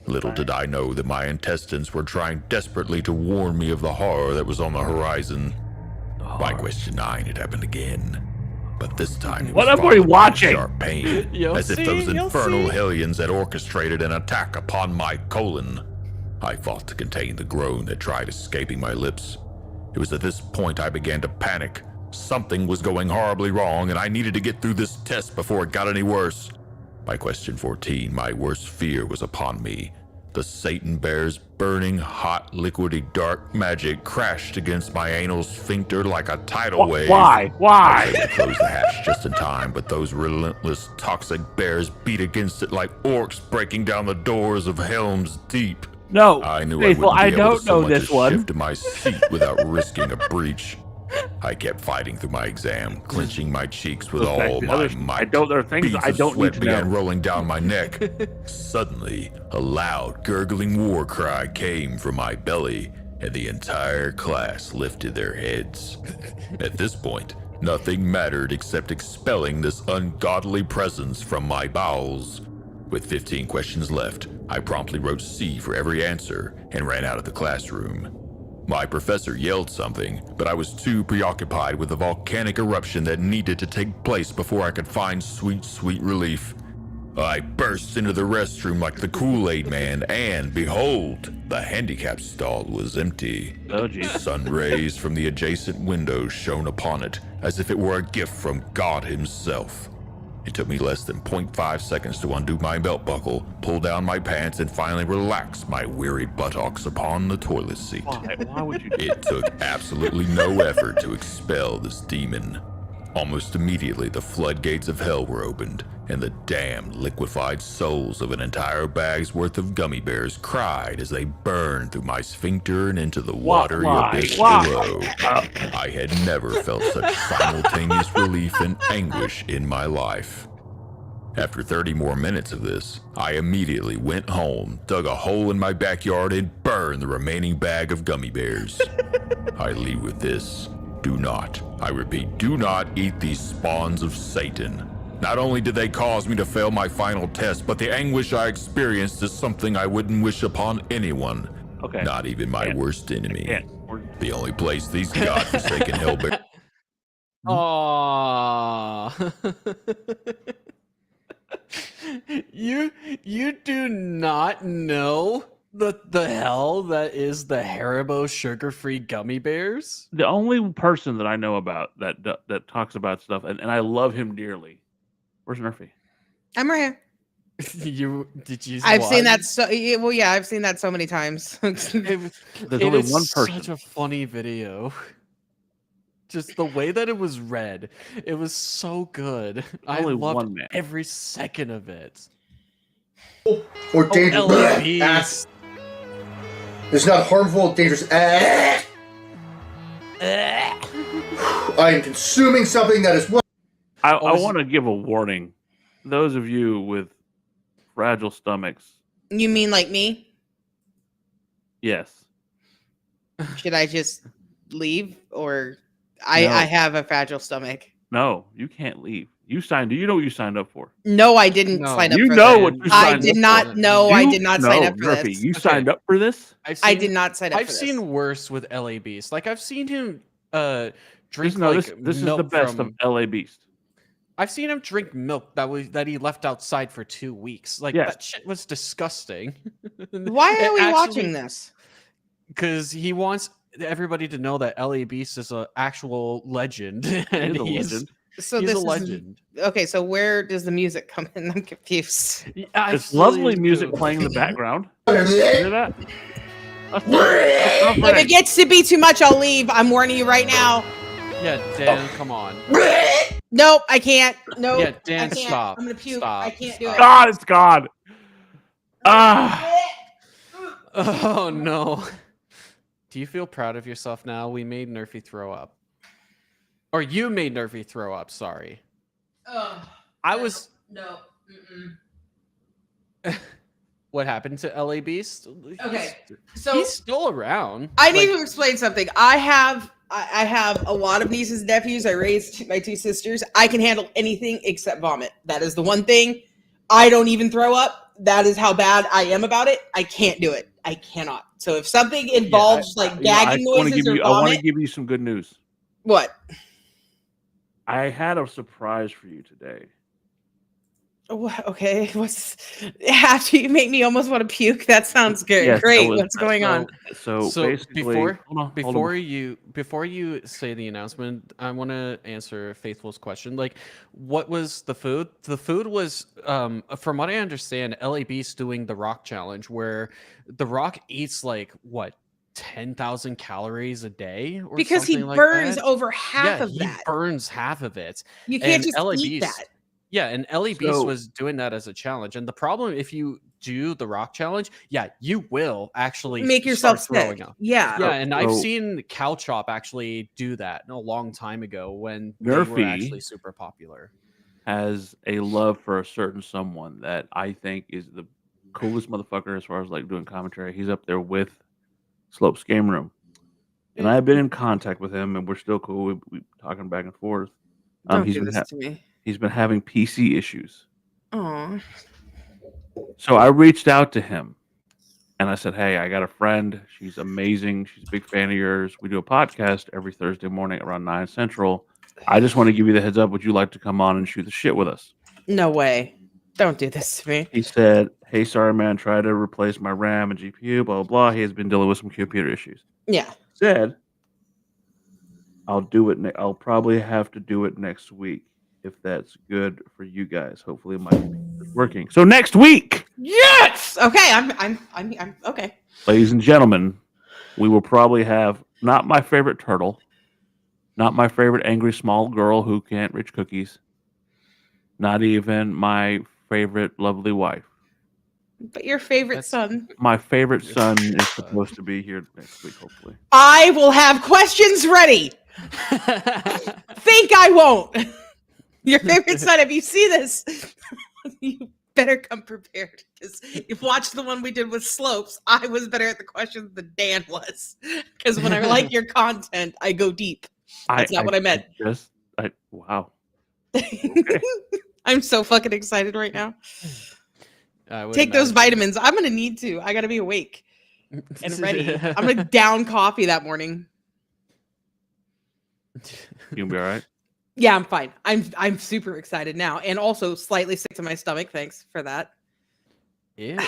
Little did I know that my intestines were trying desperately to warn me of the horror that was on the horizon. By question 9, it happened again. But this time it was What were you followed by watching? sharp pain, as if those infernal hellions had orchestrated an attack upon my colon. I fought to contain the groan that tried escaping my lips. It was at this point I began to panic. Something was going horribly wrong, and I needed to get through this test before it got any worse. By question 14, my worst fear was upon me. The Satan Bear's burning, hot, liquidy, dark magic crashed against my anal sphincter like a tidal wave. Why? I was able to close the hatch just in time, but those relentless, toxic bears beat against it like orcs breaking down the doors of Helm's Deep. No, I knew Faithful, I wouldn't be able to so much this as one. shift to my seat without risking a breach. I kept fighting through my exam, clenching my cheeks with all my might. There are things Beads I of don't sweat need to began know. rolling down my neck. Suddenly, a loud, gurgling war cry came from my belly, and the entire class lifted their heads. At this point, nothing mattered except expelling this ungodly presence from my bowels. With 15 questions left, I promptly wrote C for every answer and ran out of the classroom. My professor yelled something, but I was too preoccupied with the volcanic eruption that needed to take place before I could find sweet, sweet relief. I burst into the restroom like the Kool-Aid Man, and behold, the handicap stall was empty. Oh, geez. Sun rays from the adjacent window shone upon it, as if it were a gift from God himself. It took me less than 0.5 seconds to undo my belt buckle, pull down my pants, and finally relax my wearied buttocks upon the toilet seat. Why would you do It took absolutely no effort to expel this demon. Almost immediately, the floodgates of hell were opened, and the damned, liquefied souls of an entire bag's worth of gummy bears cried as they burned through my sphincter and into the watery abyss below. I had never felt such simultaneous relief and anguish in my life. After 30 more minutes of this, I immediately went home, dug a hole in my backyard, and burned the remaining bag of gummy bears. I leave with this. Do not, I repeat, do not eat these spawns of Satan. Not only did they cause me to fail my final test, but the anguish I experienced is something I wouldn't wish upon anyone. Okay. Not even my worst enemy. can't. The only place these godforsaken hellbears... Aww. You do not know the hell that is the Haribo sugar-free gummy bears? The only person that I know about that talks about stuff, and I love him dearly. Where's Murphy? I'm right I've here. Seen that so well, yeah, I've seen that so many times. There's it only is one person. such a funny video. Just the way that it was read, it was so good. I Only loved one man. every second of it. Or dangerous. LABs. Ass. It's not harmful, dangerous. I am consuming something that is. I want to give a warning. Those of you with fragile stomachs. You mean like me? Yes. Should I just leave, or No. I have a fragile stomach? No, you can't leave. You know what you signed up for. No, I didn't No. sign up You for know that. what you I signed did up not for. know. I did not sign up for Murphy, this. you Okay. signed up for this? I did not sign up I've for this. seen worse with LA Beast. Like I've seen him drink This is the milk best from, of LA Beast. I've seen him drink milk that he left outside for 2 weeks. Like Yes. that shit was disgusting. Why are we watching this? Because he wants everybody to know that LA Beast is an actual legend. And He's a legend. So he's this a is legend. okay. So where does the music come in? I'm confused. It's lovely music playing in the background. You hear that? If it gets to be too much, I'll leave. I'm warning you right now. Yeah, Dan, come on. Nope, I can't. Nope. Yeah, Dan, I can't. stop. I'm gonna puke. Stop. I can't do it. God, it's God. Ah. Oh no. Do you feel proud of yourself now? We made Nerfy throw up. Or you made Nerfy throw up, sorry. Oh, I was no. what happened to LA Beast. Okay, so he's still around. I need to explain something. I have a lot of nieces and nephews. I raised my two sisters. I can handle anything except vomit. That is the one thing. I don't even throw up. That is how bad I am about it. I can't do it. I cannot. So if something involves gagging noises or vomit, I want to give you some good news. What? I had a surprise for you today. Okay, after you make me almost want to puke? That sounds good. Yes, Great. What's going on? So basically, before you say the announcement, I want to answer Faithful's question. Like, what was the food? The food was, from what I understand, LA Beast doing the Rock challenge, where the Rock eats 10,000 calories a day, or because he something burns like that. over half of he that. Burns half of it. You can't And just LA eat Beast, that. Yeah, and LA Beast was doing that as a challenge. And the problem, if you do the Rock challenge, you will actually make yourself throwing sick. up. Yeah. Yeah, and I've seen Cow Chop actually do that a long time ago when they were actually super popular. Has a love for a certain someone that I think is the coolest motherfucker as far as doing commentary. He's up there with Slope's Game Room. And I've been in contact with him, and we're still cool. We talking back and forth. Don't do this to me. He's been having PC issues. Oh. So I reached out to him, and I said, "Hey, I got a friend. She's amazing. She's a big fan of yours. We do a podcast every Thursday morning around 9 Central. I just want to give you the heads up. Would you like to come on and shoot the shit with us?" No way. Don't do this to me. He said, "Hey, sorry, man. Try to replace my RAM and GPU, blah, blah, blah. He has been dealing with some computer issues." Yeah. Said, "I'll do it. I'll probably have to do it next week if that's good for you guys. Hopefully my computer is working." So next week. Yes. Okay. I'm okay. Ladies and gentlemen, we will probably have not my favorite turtle, not my favorite angry small girl who can't reach cookies, not even my favorite lovely wife. But your favorite son. My favorite son is supposed to be here next week, hopefully. I will have questions ready. Think I won't. Your favorite son, if you see this, you better come prepared, because you've watched the one we did with Slopes. I was better at the questions than Dan was, because when I like your content, I go deep. That's not what I meant. Wow. Okay. I'm so fucking excited right now. Take those vitamins. I'm gonna need to. I gotta be awake and ready. I'm gonna down coffee that morning. You'll be all right. Yeah, I'm fine. I'm super excited now, and also slightly sick to my stomach. Thanks for that. Yeah.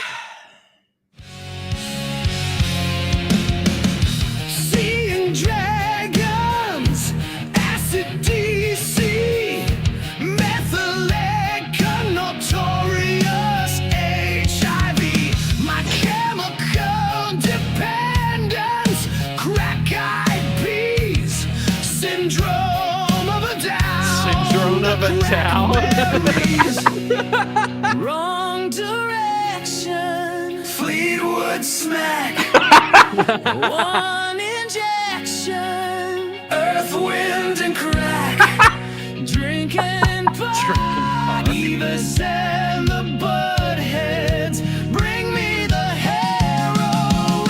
Seeing dragons, acid DC, methylated, notorious HIV, my chemical dependence, crack-eyed peas, syndrome of a down. Wrong direction. Fleetwood smack. One injection. Earth, wind, and crack. Drinking pot. Evis and the buttheads. Bring me the heroin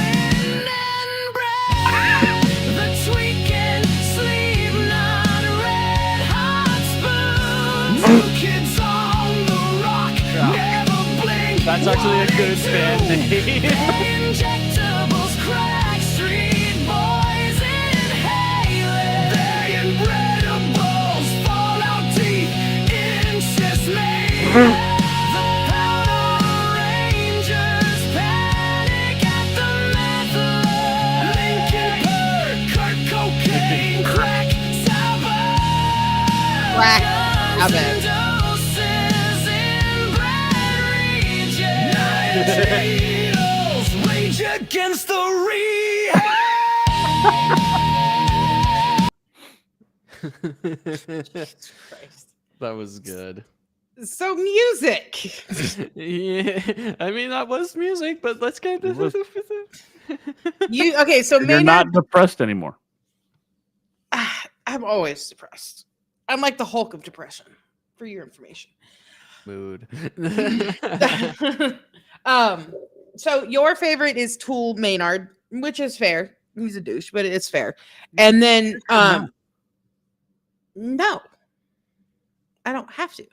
and bread. The tweaking sleep not red hot spoons. New kids on the rock. Never blink. That's actually a good band name. Injectables, crack street boys inhaling. They inbredibles, fallout teeth, incest made. The Powder Rangers panic at the method. Linkin Park, cocaine, crack, Sabbath. Crack, Sabbath. Doses in bread regions. Rage against the That was good. So music. Yeah, I mean that was music, but let's get this. Okay? So you're not depressed anymore. I'm always depressed. I'm like the Hulk of depression, for your information. Mood. So your favorite is Tool Maynard, which is fair. He's a douche, but it's fair. And then no, I don't have to.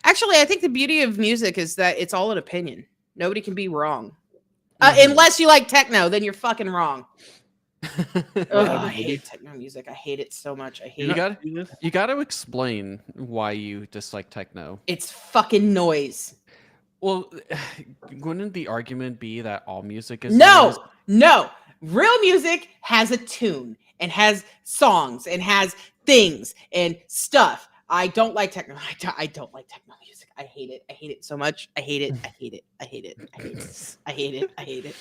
Actually, I think the beauty of music is that it's all an opinion. Nobody can be wrong. Unless you like techno, then you're fucking wrong. I hate techno music. I hate it so much. I hate it. You got to explain why you dislike techno. It's fucking noise. Well, wouldn't the argument be that all music is No. noise? Real music has a tune and has songs and has things and stuff. I don't like techno. I don't like techno music. I hate it. I hate it so much. I hate it. I hate it. I hate it. I hate it. I hate it. I hate it.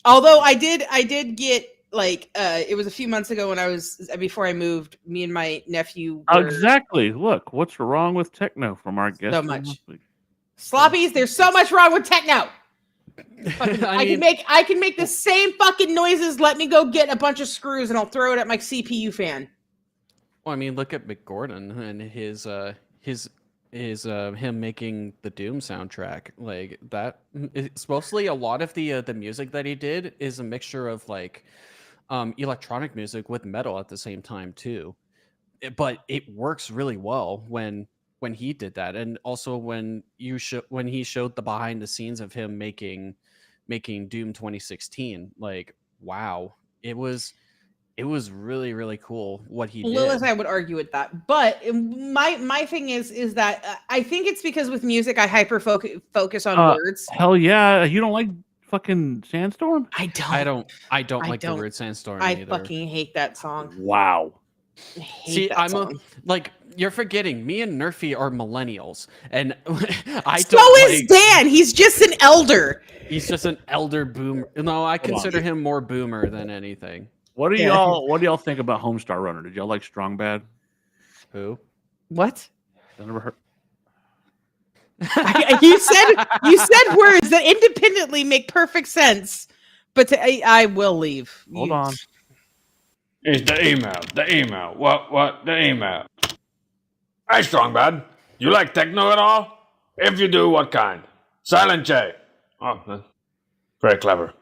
Although I did get like it was a few months ago when I was before I moved. Me and my nephew. Exactly. Look, what's wrong with techno from our guest? So much. Sloppies, there's so much wrong with techno. I can make the same fucking noises. Let me go get a bunch of screws and I'll throw it at my CPU fan. Well, I mean, look at McGordon and him making the Doom soundtrack. Like that, it's mostly a lot of the music that he did is a mixture of like electronic music with metal at the same time too. But it works really well when he did that, and also when he showed the behind the scenes of him making Doom 2016. Like, wow, it was really, really cool what he did. Lilith, I would argue with that, but my thing is that I think it's because with music I hyper focus on words. Hell yeah, you don't like fucking Sandstorm? I don't like the word Sandstorm. I either. Fucking hate that song. Wow. See, you're forgetting. Me and Nerfy are millennials, and so is Dan. He's just an elder. He's just an elder boomer. No, I consider him more boomer than anything. What do y'all think about Homestar Runner? Did y'all like Strong Bad? Who? What? I never heard. You said words that independently make perfect sense, but I will leave. Hold on. It's the email. What? The email. Hey, Strong Bad. You like techno at all? If you do, what kind? Silent J. Oh, very clever.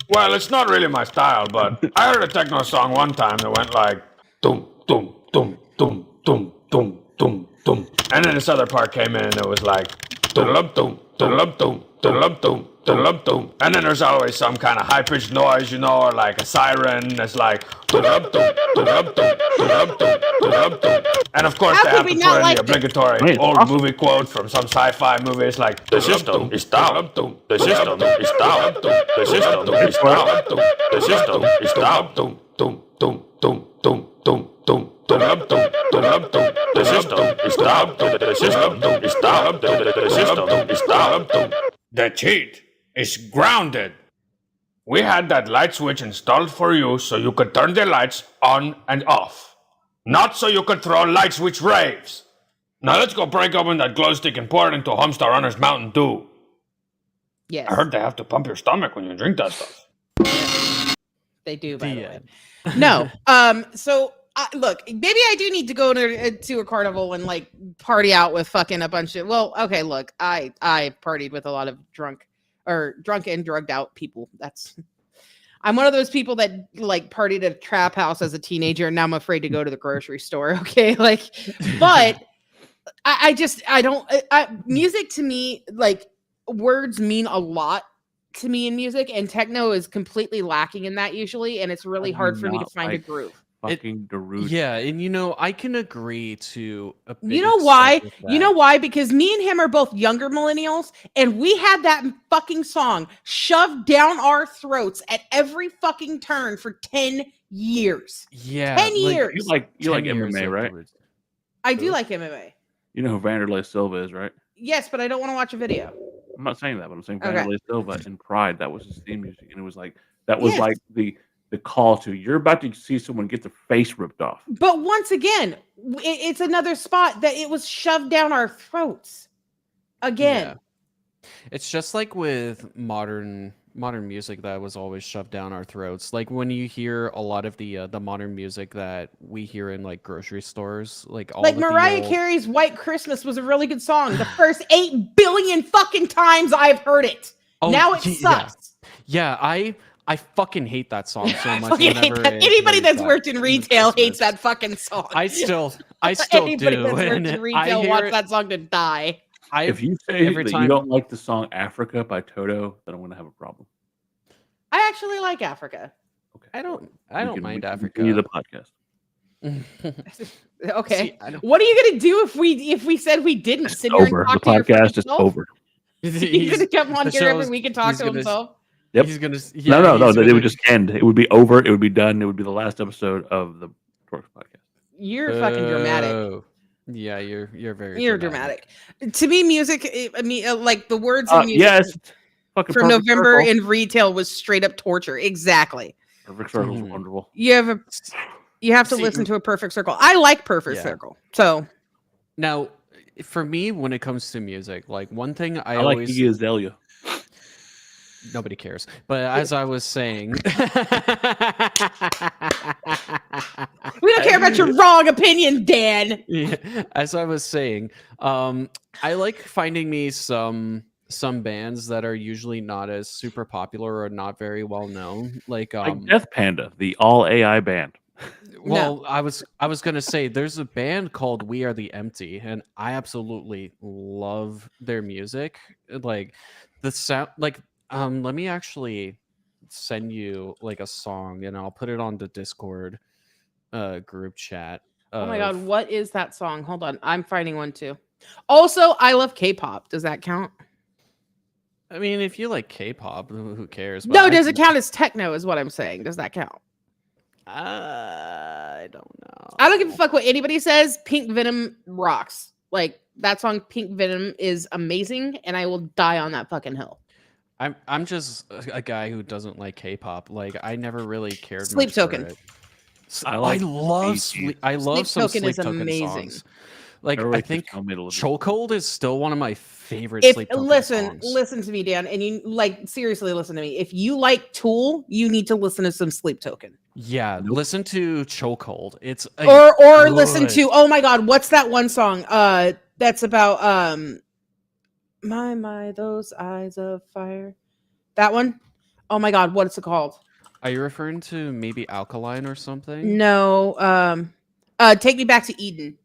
Well, it's not really my style, but I heard a techno song one time that went like dum dum dum dum dum dum dum dum, and then this other part came in and it was like dum dum dum dum dum dum dum, and then there's always some kind of high pitched noise, or like a siren that's like dum dum dum dum dum, and of course they have to put in the obligatory old movie quote from some sci-fi movie. It's like the system is down, the system is down, the system is down, the system is down, dum dum dum dum dum dum dum. The system is down. The system is down. The system is down. The cheat is grounded. We had that light switch installed for you so you could turn the lights on and off. Not so you could throw light switch raves. Now let's go break open that glow stick and pour it into Homestar Runner's Mountain Dew. Yes. I heard they have to pump your stomach when you drink that stuff. They do, by the way. No. So look, maybe I do need to go to a carnival and like party out with fucking a bunch of. Well, okay, look, I partied with a lot of drunk and drugged out people. I'm one of those people that like partied at a trap house as a teenager, and now I'm afraid to go to the grocery store. Okay, like, but I don't. Music to me, like, words mean a lot to me in music, and techno is completely lacking in that usually, and it's really hard for me to find a groove. Fucking Darude. Yeah, and I can agree to a big You know why? You know why? Because me and him are both younger millennials, and we had that fucking song shoved down our throats at every fucking turn for 10 years. Yeah. 10 years. You like MMA, right? I do like MMA. You know who Vanderlei Silva is, right? Yes, but I don't want to watch a video. I'm not saying that, but I'm saying Okay. Vanderlei Silva in Pride. That was his theme music, and it was like like the call to you're about to see someone get their face ripped off. But once again, it's another spot that it was shoved down our throats. Again. Yeah. It's just like with modern modern music that was always shoved down our throats. Like when you hear a lot of the modern music that we hear in like grocery stores, like all Like of the Mariah old... Carey's White Christmas was a really good song. The first 8 billion fucking times I've heard it. Oh, Now it yeah. sucks. Yeah, I fucking hate that song so I much. fucking hate whenever that. it Anybody plays that's that worked in retail hates Christmas. that fucking song. I still Anybody do. that's worked And in I retail hear wants it. that song to die. If you say every that time you don't like the song "Africa" by Toto, then I'm going to have a problem. I actually like Africa. Okay. I don't We mind can Africa. continue the podcast. Okay. See, What are you gonna do if we said we didn't sit here Over. and talk The to your fucking podcast is self? over. He's gonna come on the here every show's- week and talk he's to gonna- himself. Yep. He's gonna No. he's It gonna- would just end. It would be over. It would be done. It would be the last episode of the Dorks podcast. You're fucking dramatic. Oh. Yeah, you're very You're dramatic. To me, music. I mean, like the words in music Yes. Fucking for Perfect November Circle. in retail was straight up torture. Exactly. Perfect Circle's Mhm. wonderful. You have to See, listen to a Perfect Circle. I like Perfect Yeah. Circle. So Now, for me, when it comes to music, like one thing I like always Iggy Azalea. nobody cares. But as I was saying, we don't care about your wrong opinion, Dan. yeah, as I was saying, I like finding me some bands that are usually not as super popular or not very well known. Like Death Panda, the all AI band. well, I was gonna say there's a band called We Are the Empty, and I absolutely love their music. Like the sound, like let me actually send you like a song, and I'll put it on the Discord group chat. Oh my god, what is that song? Hold on, I'm finding one too. Also, I love K-pop. Does that count? I mean, if you like K-pop, who cares? But No, does it count as techno? Is what I'm saying. Does that count? I don't know. I don't give a fuck what anybody says. Pink Venom rocks. Like that song, Pink Venom, is amazing, and I will die on that fucking hill. I'm just a guy who doesn't like K-pop. Like I never really cared. Sleep much for Token. it. I like love Sleep- I love Sleep some Token Sleep is Token amazing. songs. Like Everybody I think keeps telling me to listen. Chokehold is still one of my favorite If Sleep Token songs. listen to me, Dan, and you like seriously listen to me. If you like Tool, you need to listen to some Sleep Token. Yeah, listen to Chokehold. It's a Or listen good- to, oh my god, what's that one song? That's about my those eyes of fire. That one? Oh my god, what's it called? Are you referring to maybe Alkaline or something? No, Take Me Back to Eden.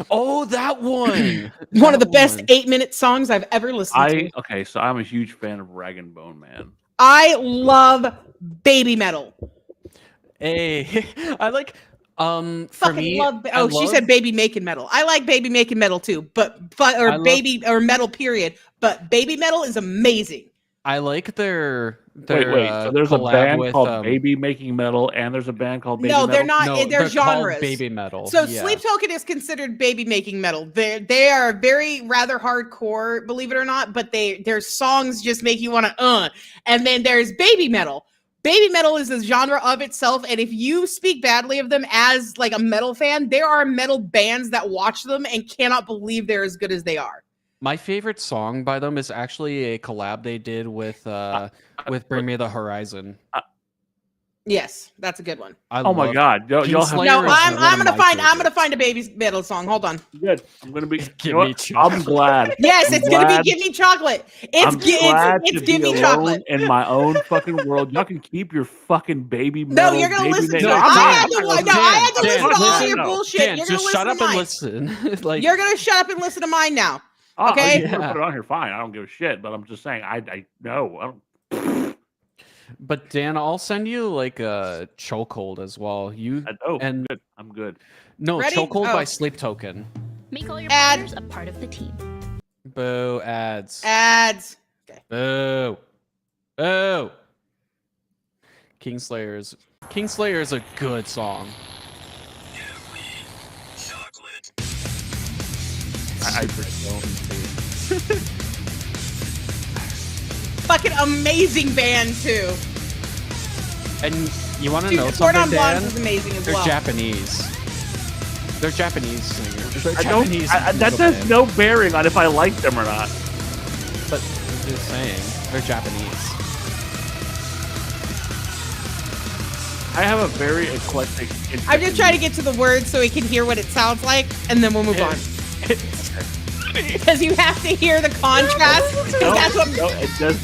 Oh, that one. One of the That best one. 8-minute songs I've ever listened to. Okay, so I'm a huge fan of Rag and Bone Man. I love baby metal. Hey, I like for Fucking me. love. I Oh, she love- said baby making metal. I like baby making metal too, but I or love- baby or metal period. But baby metal is amazing. I like their Wait. So there's a collab band with, called Baby Making Metal, and there's a band called Baby No, Metal. they're not. No, they're they're called genres. baby metal. So yeah. Sleep Token is considered baby making metal. They are very rather hardcore, believe it or not. But their songs just make you want to And then there's baby metal. Baby metal is a genre of itself, and if you speak badly of them as like a metal fan, there are metal bands that watch them and cannot believe they're as good as they are. My favorite song by them is actually a collab they did with Bring Me the Horizon. Yes, that's a good one. Oh my god, y'all have Kingslayer No, is I'm one of gonna my find favorites. a baby metal song. Hold on. good. I'm gonna be. Give you know me what? chocolate. I'm glad. Yes, I'm it's gonna glad- be Give Me Chocolate. I'm glad It's to Give be Me alone Chocolate. in my own fucking world. Y'all can keep your fucking baby No, metal. you're gonna baby listen to metal. it. I'm I not- had to, I'm no, not- I had to Dan, listen to all listen. your bullshit. Dan, You're gonna just listen shut up to and mine. listen. Like You're gonna shut up and listen to mine now. Oh, Okay? if you wanna Yeah. put it on here, fine. I don't give a shit. But I'm just saying, I no. I don't. But Dan, I'll send you like a Chokehold as well. You Oh, and good. I'm good. no Ready? Chokehold Oh. by Sleep Token. Make all your Add- partners a part of the team. Boo ads. Ads. Okay. Boo. Boo. Kingslayer is a good song. I don't. Fucking amazing band too. And you want to Dude, know the Cordon something, Blondes Dan? is amazing as They're well. Japanese. They're Japanese singers. They're I don't. Japanese. That musical has band. no bearing on if I like them or not. But I'm just saying, they're Japanese. I have a very eclectic. I'm just trying to get to the words so he can hear what it sounds like, and then we'll move on. Because you have to hear the contrast. No, That's what. no, it does.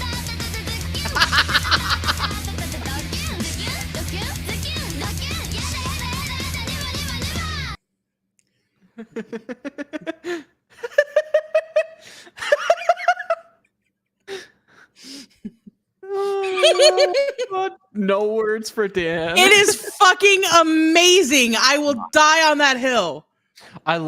No words for Dan. It is fucking amazing. I will die on that hill. I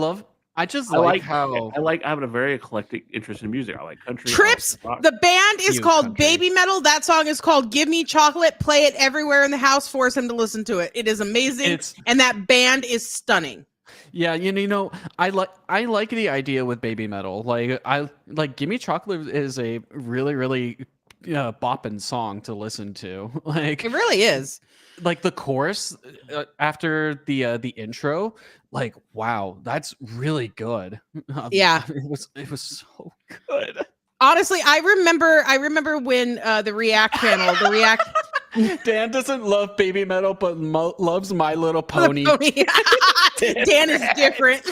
just like how I like having a very eclectic interest in music. I like country. Trips. I like rock. The band is You called country. Baby Metal. That song is called Give Me Chocolate. Play it everywhere in the house. Force him to listen to it. It is amazing. And that band is stunning. Yeah, you know, I like the idea with Baby Metal. Like I like Gimme Chocolate is a really bopping song to listen to. Like It really is. Like the chorus after the intro, like wow, that's really good. Yeah. It was so good. Honestly, I remember when the React channel, Dan doesn't love Baby Metal, but loves My Little Pony. Dan is different.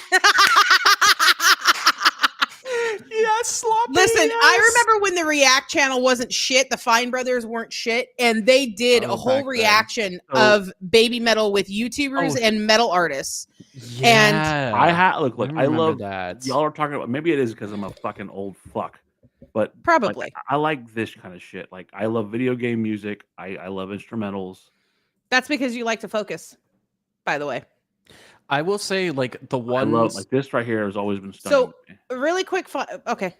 Yes, sloppy. Listen, yes. I remember when the React channel wasn't shit, the Fine Brothers weren't shit, and they did a whole reaction of Baby Metal with YouTubers and metal artists. Yeah, And I look, I love that. Y'all are talking about. Maybe it is because I'm a fucking old fuck, but probably like, I like this kind of shit. Like I love video game music. I love instrumentals. That's because you like to focus. By the way. I will say, like the ones I love like this right here has always been stunning. So, really quick, okay,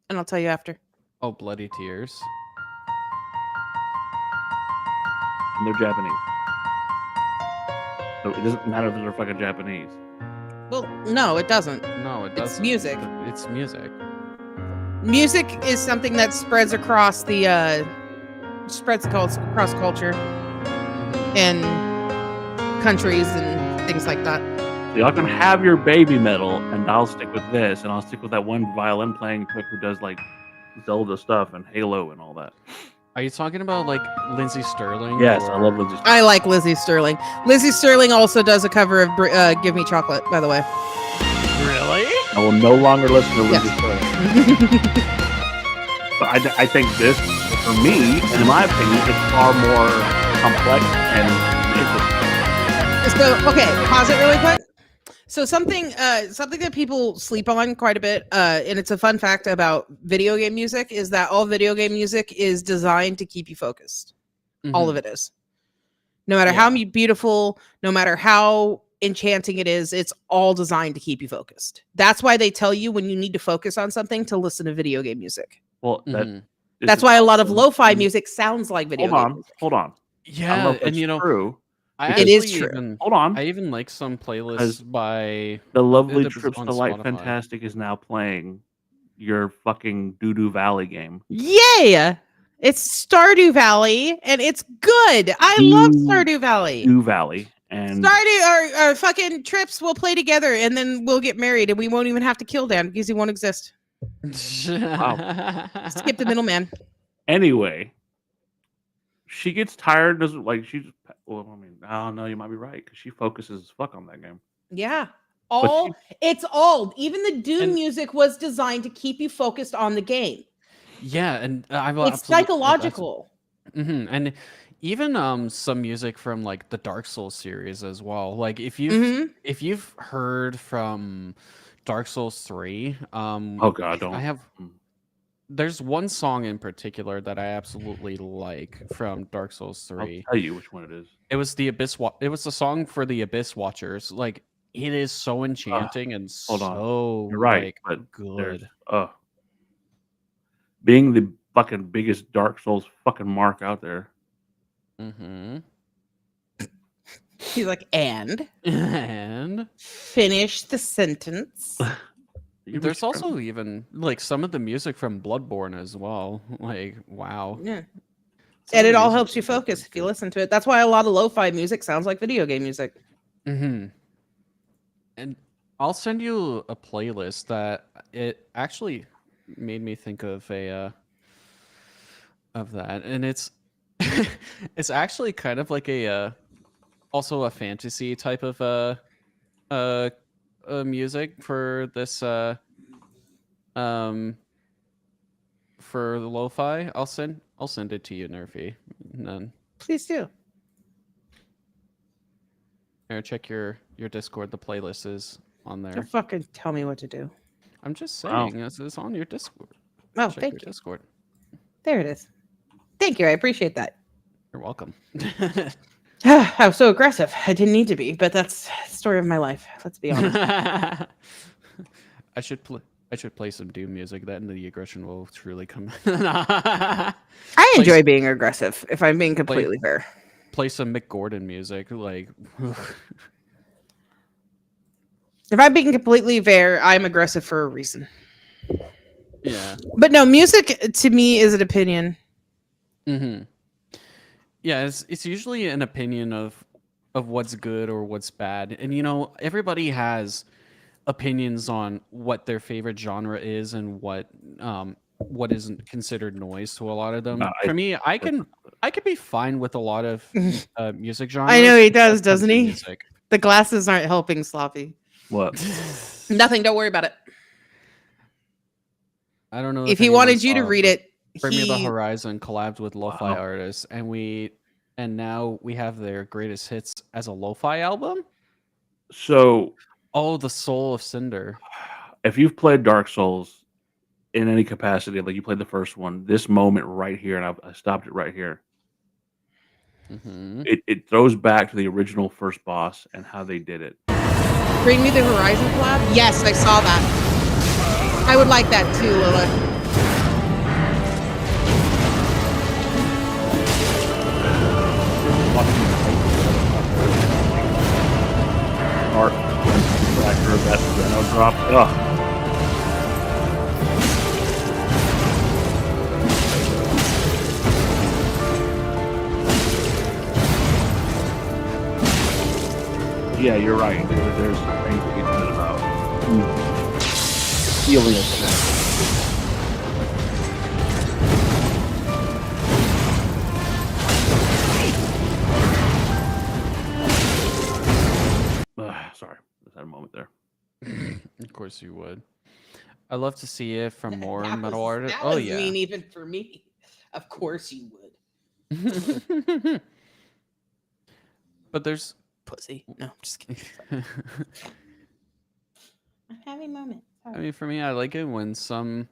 and I'll tell you after. Oh, Bloody Tears. And they're Japanese, so it doesn't matter if they're fucking Japanese. Well, no, it doesn't. No, it doesn't. It's music. It's music. Music is something that spreads across the across culture and countries and things like that. So y'all can have your Baby Metal, and I'll stick with this, and I'll stick with that one violin playing chick who does like Zelda stuff and Halo and all that. Are you talking about like Lindsey Sterling? Yes, I love Lindsey Sterling. I like Lizzie Sterling. Lizzie Sterling also does a cover of "Give Me Chocolate," by the way. Really? I will no longer listen to Lindsey Sterling. But I think this, for me, and in my opinion, is far more complex and interesting. So, okay, pause it really quick. So something that people sleep on quite a bit, and it's a fun fact about video game music, is that all video game music is designed to keep you focused. Mm-hmm. All of it is. No matter how beautiful, no matter how enchanting it is, it's all designed to keep you focused. That's why they tell you when you need to focus on something to listen to video game music. Well, that's why a lot of lo-fi music sounds like video game music. Hold on. Yeah, and you know, true. It is true. Hold on. I even like some playlists by the lovely the- Trips on to Light Spotify. Fantastic is now playing your fucking Doo-Doo Valley game. Yay! It's Stardew Valley, and it's good. I love Stardew Valley. Doo Valley. And Stardew, our fucking Trips will play together, and then we'll get married, and we won't even have to kill Dan because he won't exist. wow. Skip the middleman. Anyway, she gets tired. Doesn't like she's. Well, I mean, I don't know. You might be right because she focuses as fuck on that game. Yeah. But Even the Doom music was designed to keep you focused on the game. Yeah, and It's psychological. And even some music from like the Dark Souls series as well. Like if you've heard from Dark Souls 3, oh god, don't. There's one song in particular that I absolutely like from Dark Souls 3. I'll tell you which one it is. It was the Abyss. It was the song for the Abyss Watchers. Like it is so enchanting and hold on. so You're right, like, but good. Being the fucking biggest Dark Souls fucking mark out there. Mm-hmm. He's like, and finish the sentence. There's also even like some of the music from Bloodborne as well. Like, wow. Yeah. And it all helps you focus if you listen to it. That's why a lot of lo-fi music sounds like video game music. Mm-hmm. And I'll send you a playlist that it actually made me think of of that. And it's It's actually kind of like also a fantasy type of music for this um for the lo-fi. I'll send it to you, Nerfy. And then Please do. here, check your Discord. The playlist is on there. Don't fucking tell me what to do. I'm just Wow. saying, it's on your Discord. Oh, Check thank your you. Discord. There it is. Thank you. I appreciate that. You're welcome. I was so aggressive. I didn't need to be, but that's the story of my life. Let's be honest. I should play some Doom music. Then the aggression will truly come. I enjoy being aggressive, if I'm being completely fair. Play some Mick Gordon music, like. If I'm being completely fair, I'm aggressive for a reason. Yeah. But no, music to me is an opinion. Mm-hmm. Yeah, it's usually an opinion of what's good or what's bad, and everybody has opinions on what their favorite genre is and what isn't considered noise to a lot of them. For me, I can be fine with a lot of music genres. I know he does, doesn't he? Music. The glasses aren't helping, Sloppy. What? Nothing. Don't worry about it. I don't know if he wanted you to read it. Bring Me the Horizon collabed with lo-fi artists, and now we have their greatest hits as a lo-fi album. So, the Soul of Cinder. If you've played Dark Souls in any capacity, like you played the first one, this moment right here, and I stopped it right here. Mm-hmm. It throws back to the original first boss and how they did it. Bring Me the Horizon collab? Yes, I saw that. I would like that too, Lila. Art tractor of that piano drop. Ugh. Yeah, you're right. There's things to be said about feeling of sorry, just had a moment there. Of course you would. I love to see it from more metal artists. That was mean even for me. Of course you would. But there's pussy. No, I'm just kidding. I'm having a moment. Sorry. I mean, for me, I like it when some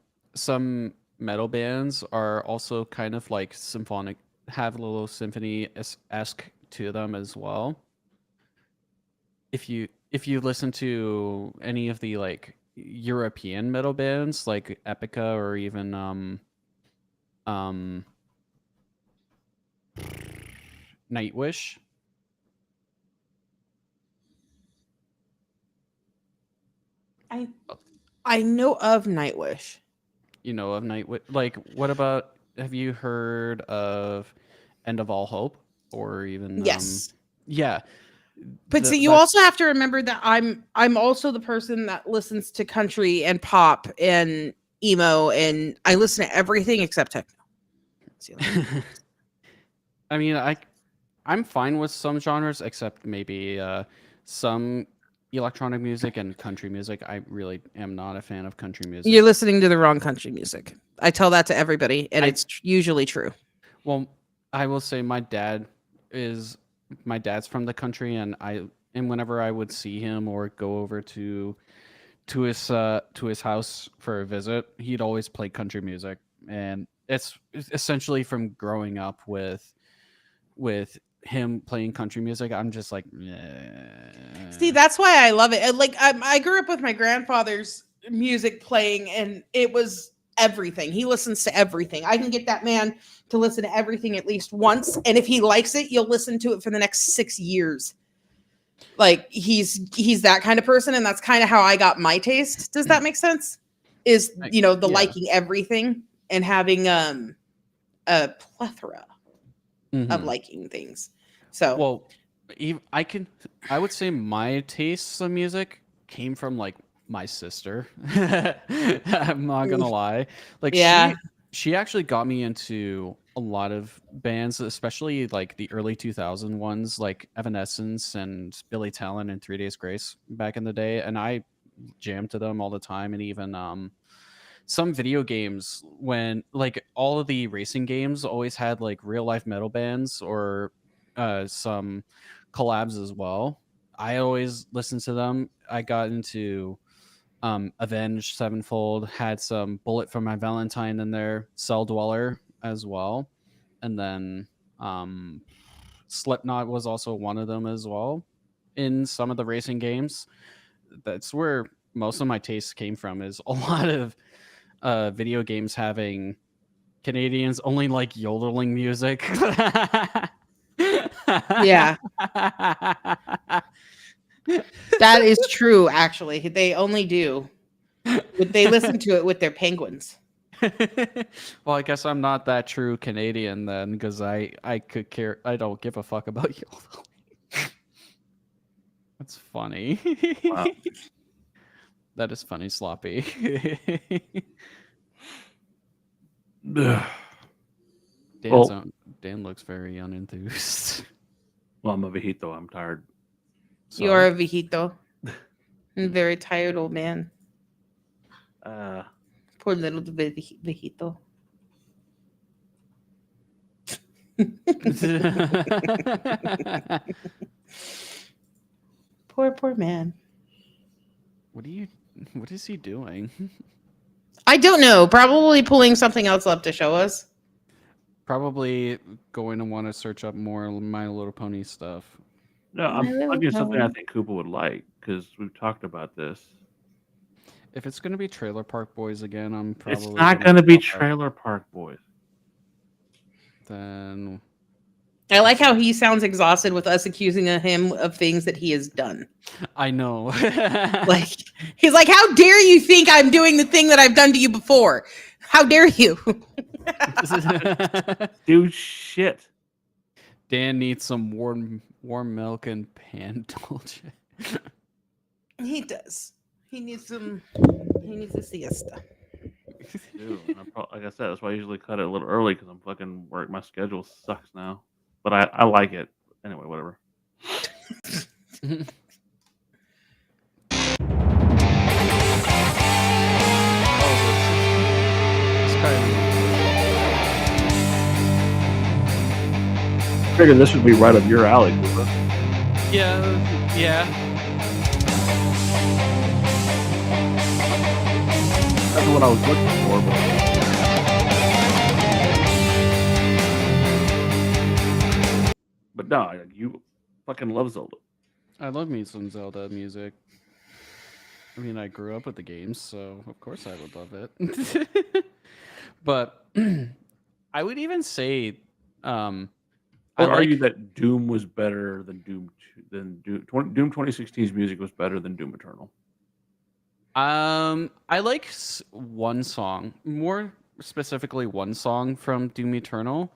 metal bands are also kind of like symphonic, have a little symphony-esque to them as well. If you listen to any of the like European metal bands like Epica or even Nightwish. I know of Nightwish. You know of Nightwish? Like, what about? Have you heard of End of All Hope or even? Yes. Yeah. But see, you also have to remember that I'm also the person that listens to country and pop and emo, and I listen to everything except techno. I mean, I'm fine with some genres except maybe some electronic music and country music. I really am not a fan of country music. You're listening to the wrong country music. I tell that to everybody, and it's usually true. Well, I will say my dad's from the country, and whenever I would see him or go over to his house for a visit, he'd always play country music, and it's essentially from growing up with him playing country music. I'm just like, See, that's why I love it. Like, I grew up with my grandfather's music playing, and it was everything. He listens to everything. I can get that man to listen to everything at least once, and if he likes it, you'll listen to it for the next 6 years. Like, he's that kind of person, and that's kind of how I got my taste. Does that make sense? Is liking everything and having a plethora of liking things. So well, I would say my tastes of music came from like my sister. I'm not gonna lie. Like, she actually got me into a lot of bands, especially like the early 2000 ones, like Evanescence and Billy Talent and 3 Days Grace back in the day, and I jammed to them all the time. And even some video games, when like all of the racing games always had like real life metal bands or some collabs as well. I always listened to them. I got into Avenged Sevenfold, had some Bullet for My Valentine in there, Cell Dweller as well, and then Slipknot was also one of them as well in some of the racing games. That's where most of my taste came from, is a lot of video games having Canadians only like yodeling music. Yeah. That is true, actually. They only do. But they listen to it with their penguins. Well, I guess I'm not that true Canadian then, because I could care. I don't give a fuck about yodeling. That's funny. Wow. That is funny, Sloppy. Dan looks very unenthused. Well, I'm a viejito. I'm tired. You are a viejito. A very tired old man. Poor little viejito. Poor man. What is he doing? I don't know. Probably pulling something else up to show us. Probably going to want to search up more My Little Pony stuff. No, I'm plugging something I think Koopa would like, because we've talked about this. If it's going to be Trailer Park Boys again, I'm probably... It's not going to be Trailer Park Boys. Then... I like how he sounds exhausted with us accusing him of things that he has done. I know. Like, he's like, how dare you think I'm doing the thing that I've done to you before? How dare you? Do shit. Dan needs some warm milk and Pandolce. He does. He needs a siesta. Dude, like I said, that's why I usually cut it a little early, because I'm fucking work. My schedule sucks now. But I like it. Anyway, whatever. I figured this would be right up your alley, Koopa. Yeah. That's what I was looking for. But no, you fucking love Zelda. I love me some Zelda music. I mean, I grew up with the games, so of course I would love it. But I would even say, I argue that Doom was better than Doom 2016's music was better than Doom Eternal. I like one song, more specifically one song from Doom Eternal.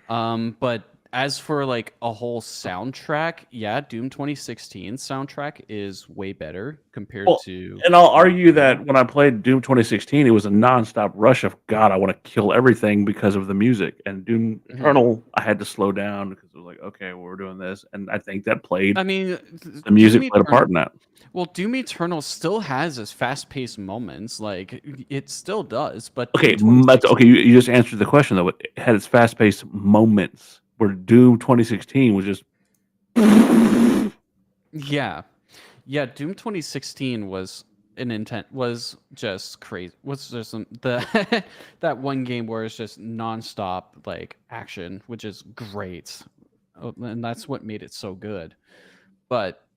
But as for like a whole soundtrack, yeah, Doom 2016 soundtrack is way better compared to. And I'll argue that when I played Doom 2016, it was a nonstop rush of God, I want to kill everything because of the music. And Doom Eternal, I had to slow down because it was like, okay, well, we're doing this, and I think that played. I mean, the music played a part in that. Well, Doom Eternal still has its fast-paced moments, like it still does. But Okay, that's okay. You just answered the question though. It had its fast-paced moments. Where Doom 2016 was just yeah, Doom 2016 was was just crazy. Was just the that one game where it's just nonstop like action, which is great, and that's what made it so good. But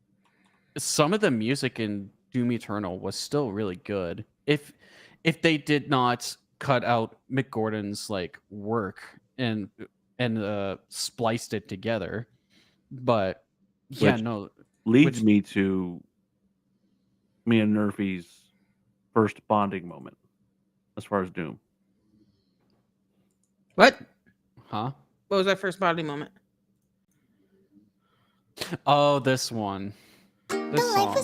some of the music in Doom Eternal was still really good. If they did not cut out Mick Gordon's like work and spliced it together, but yeah, leads me to me and Nerfy's first bonding moment as far as Doom. What? Huh? What was that first bonding moment? Oh, this one. This song.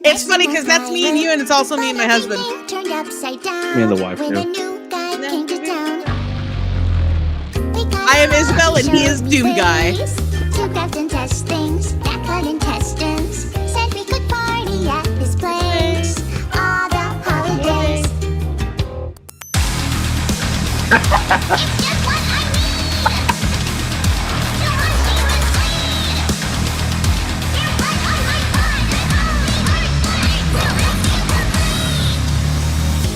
It's funny because that's me and you, and it's also me and my husband. Me and the wife too. I am Isabel, and he is Doom Guy. Took out and test things, that cut intestines. Said we could party at his place all the holidays. It's just what I need. Your husky was sweet. You're right on my mind.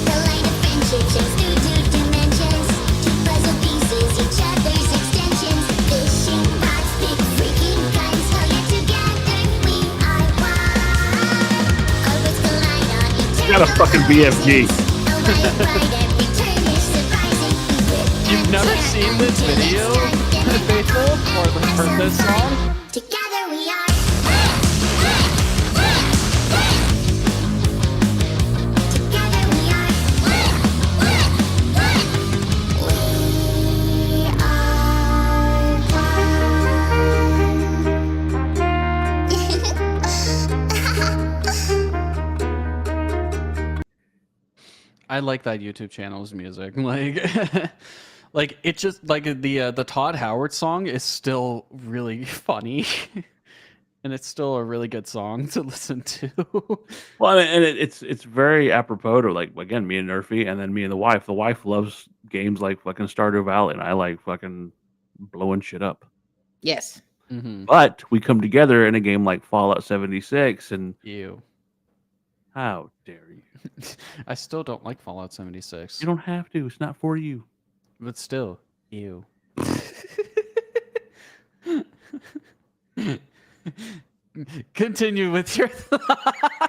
The line of friendship shows through two dimensions. Two puzzle pieces, each other's extensions. Fishing rods, big freaking guns. Held it together, we are one. Our words collide on each Got a fucking BFG. You've never seen this video, Faithful, or heard this song? Together we are. Together we are. We I like that YouTube channel's music. Like it just like the Todd Howard song is still really funny, and it's still a really good song to listen to. Well, and it's very apropos to, like, again, me and Nerfy, and then me and the wife. The wife loves games like fucking Stardew Valley, and I like fucking blowing shit up. Yes. But we come together in a game like Fallout 76, and Ew. how dare you? I still don't like Fallout 76. You don't have to. It's not for you. But still, ew. Continue with your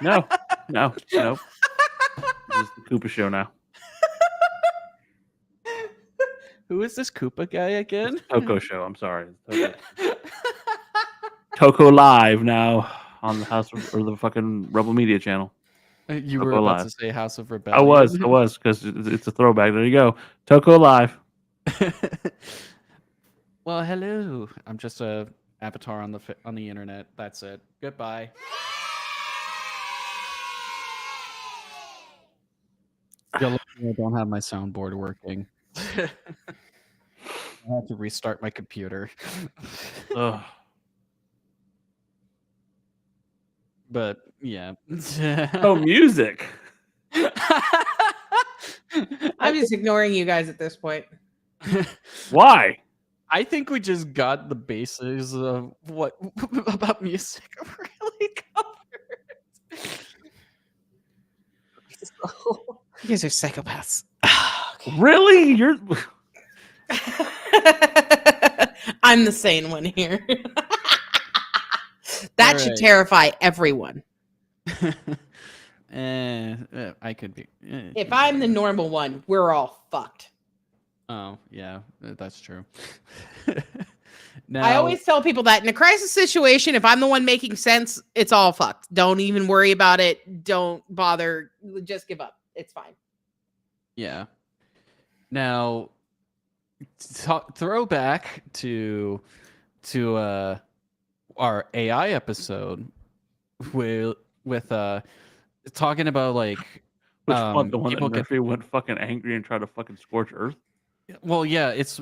No. This is the Koopa show now. Who is this Koopa guy again? Toko show. I'm sorry. Toko Live now on the House of, or the fucking Rebel Media channel. You Toko were about Live. to say House of Rebellion. I was, because it's a throwback. There you go. Toko Live. Well, hello. I'm just a avatar on the internet. That's it. Goodbye. You're lucky I don't have my soundboard working. I have to restart my computer. Ugh. But yeah. Oh, music. I'm just ignoring you guys at this point. Why? I think we just got the basis of what about music really covered. So, You guys are psychopaths. Really? You're I'm the sane one here. That should Alright. terrify everyone. I could be. If I'm the normal one, we're all fucked. Oh, yeah, that's true. I Now, always tell people that in a crisis situation, if I'm the one making sense, it's all fucked. Don't even worry about it. Don't bother. Just give up. It's fine. yeah. Now, throwback to our AI episode with talking about like which one? The one that people get- Murphy went fucking angry and tried to fucking scorch Earth. Well, yeah, it's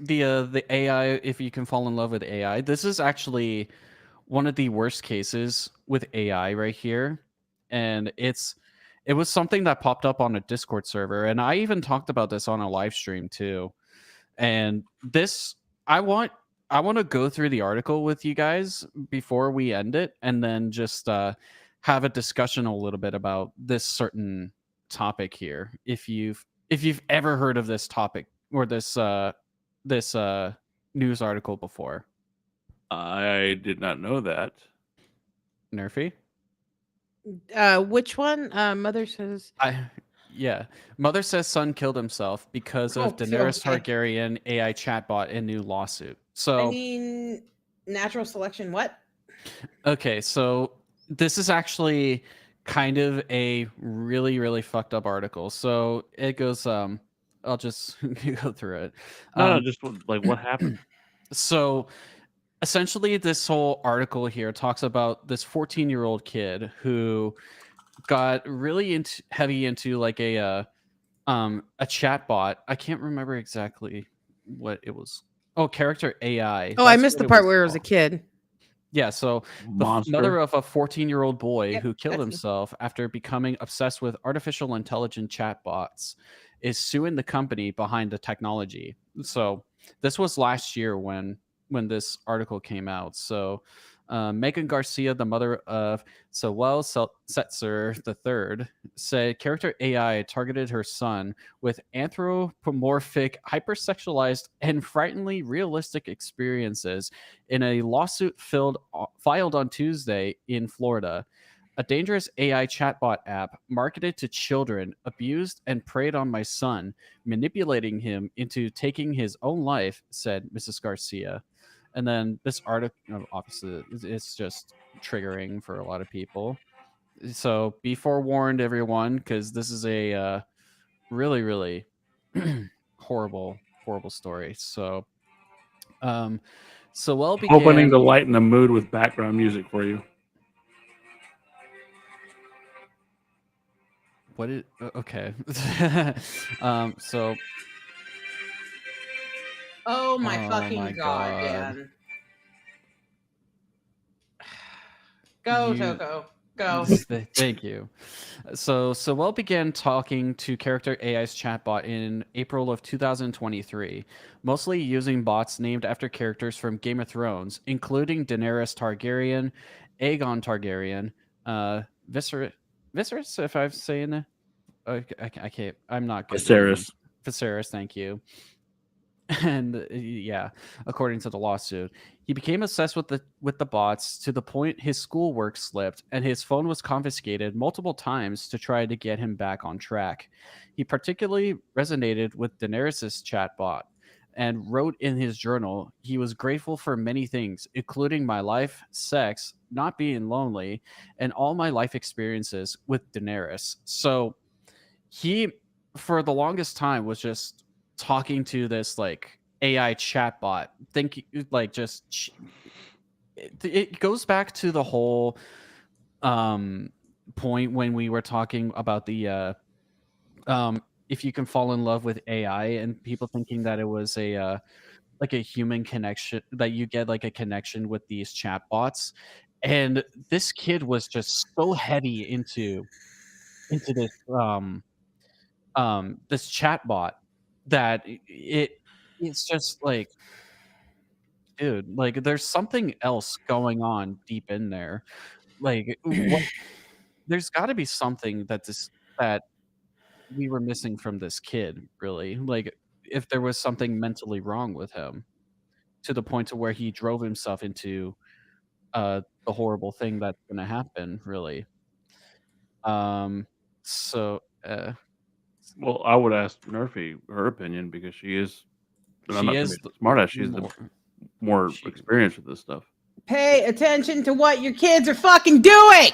the AI. If you can fall in love with AI, this is actually one of the worst cases with AI right here, and it was something that popped up on a Discord server, and I even talked about this on a live stream too. And this, I want to go through the article with you guys before we end it, and then just have a discussion a little bit about this certain topic here. If you've ever heard of this topic or this news article before. I did not know that. Nerfy? Which one? Mother says. Mother says son killed himself because of Daenerys Targaryen AI chatbot in new lawsuit. So I mean, natural selection. What? Okay, so this is actually kind of a really, really fucked up article. So it goes. I'll just go through it. No, just like what happened. So essentially, this whole article here talks about this 14-year-old kid who got really heavy into like a chat bot. I can't remember exactly what it was. Oh, character AI. Oh, I That's missed what the it part was where it was a called. kid. Yeah, so the Monster. mother of a 14-year-old boy Yep, who killed that's me. himself after becoming obsessed with artificial intelligent chatbots is suing the company behind the technology. So this was last year when this article came out. So Megan Garcia, the mother of Sewell Setzer III, said character AI targeted her son with anthropomorphic, hypersexualized, and frighteningly realistic experiences in a lawsuit filed on Tuesday in Florida. A dangerous AI chatbot app marketed to children abused and preyed on my son, manipulating him into taking his own life, said Mrs. Garcia. And then this article, obviously, it's just triggering for a lot of people. So be forewarned, everyone, because this is a really, really horrible, horrible story. So, Sewell Opening to began. lighten the mood with background music for you. What is okay? So. Oh my Oh fucking my god, god. Dan. Go, You. Toko. Go. Thank you. So Sewell began talking to character AI's chatbot in April of 2023, mostly using bots named after characters from Game of Thrones, including Daenerys Targaryen, Aegon Targaryen, Viserys, if I'm saying it. I can't. I'm not good with names. Viserys. Viserys, thank you. And yeah, according to the lawsuit, he became obsessed with the bots to the point his schoolwork slipped and his phone was confiscated multiple times to try to get him back on track. He particularly resonated with Daenerys' chatbot and wrote in his journal he was grateful for many things, including my life, sex, not being lonely, and all my life experiences with Daenerys. So he, for the longest time, was just talking to this like AI chatbot. Think like just it goes back to the whole point when we were talking about the if you can fall in love with AI and people thinking that it was a like a human connection, that you get like a connection with these chatbots. And this kid was just so heavy into this chatbot that it's just like, dude, like there's something else going on deep in there. Like what, there's got to be something that we were missing from this kid, really. Like if there was something mentally wrong with him to the point to where he drove himself into the horrible thing that's going to happen, really. So Well, I would ask Nerfy her opinion because she is. And I'm she not is trying to be smart as she's the more experienced with this stuff. Pay attention to what your kids are fucking doing.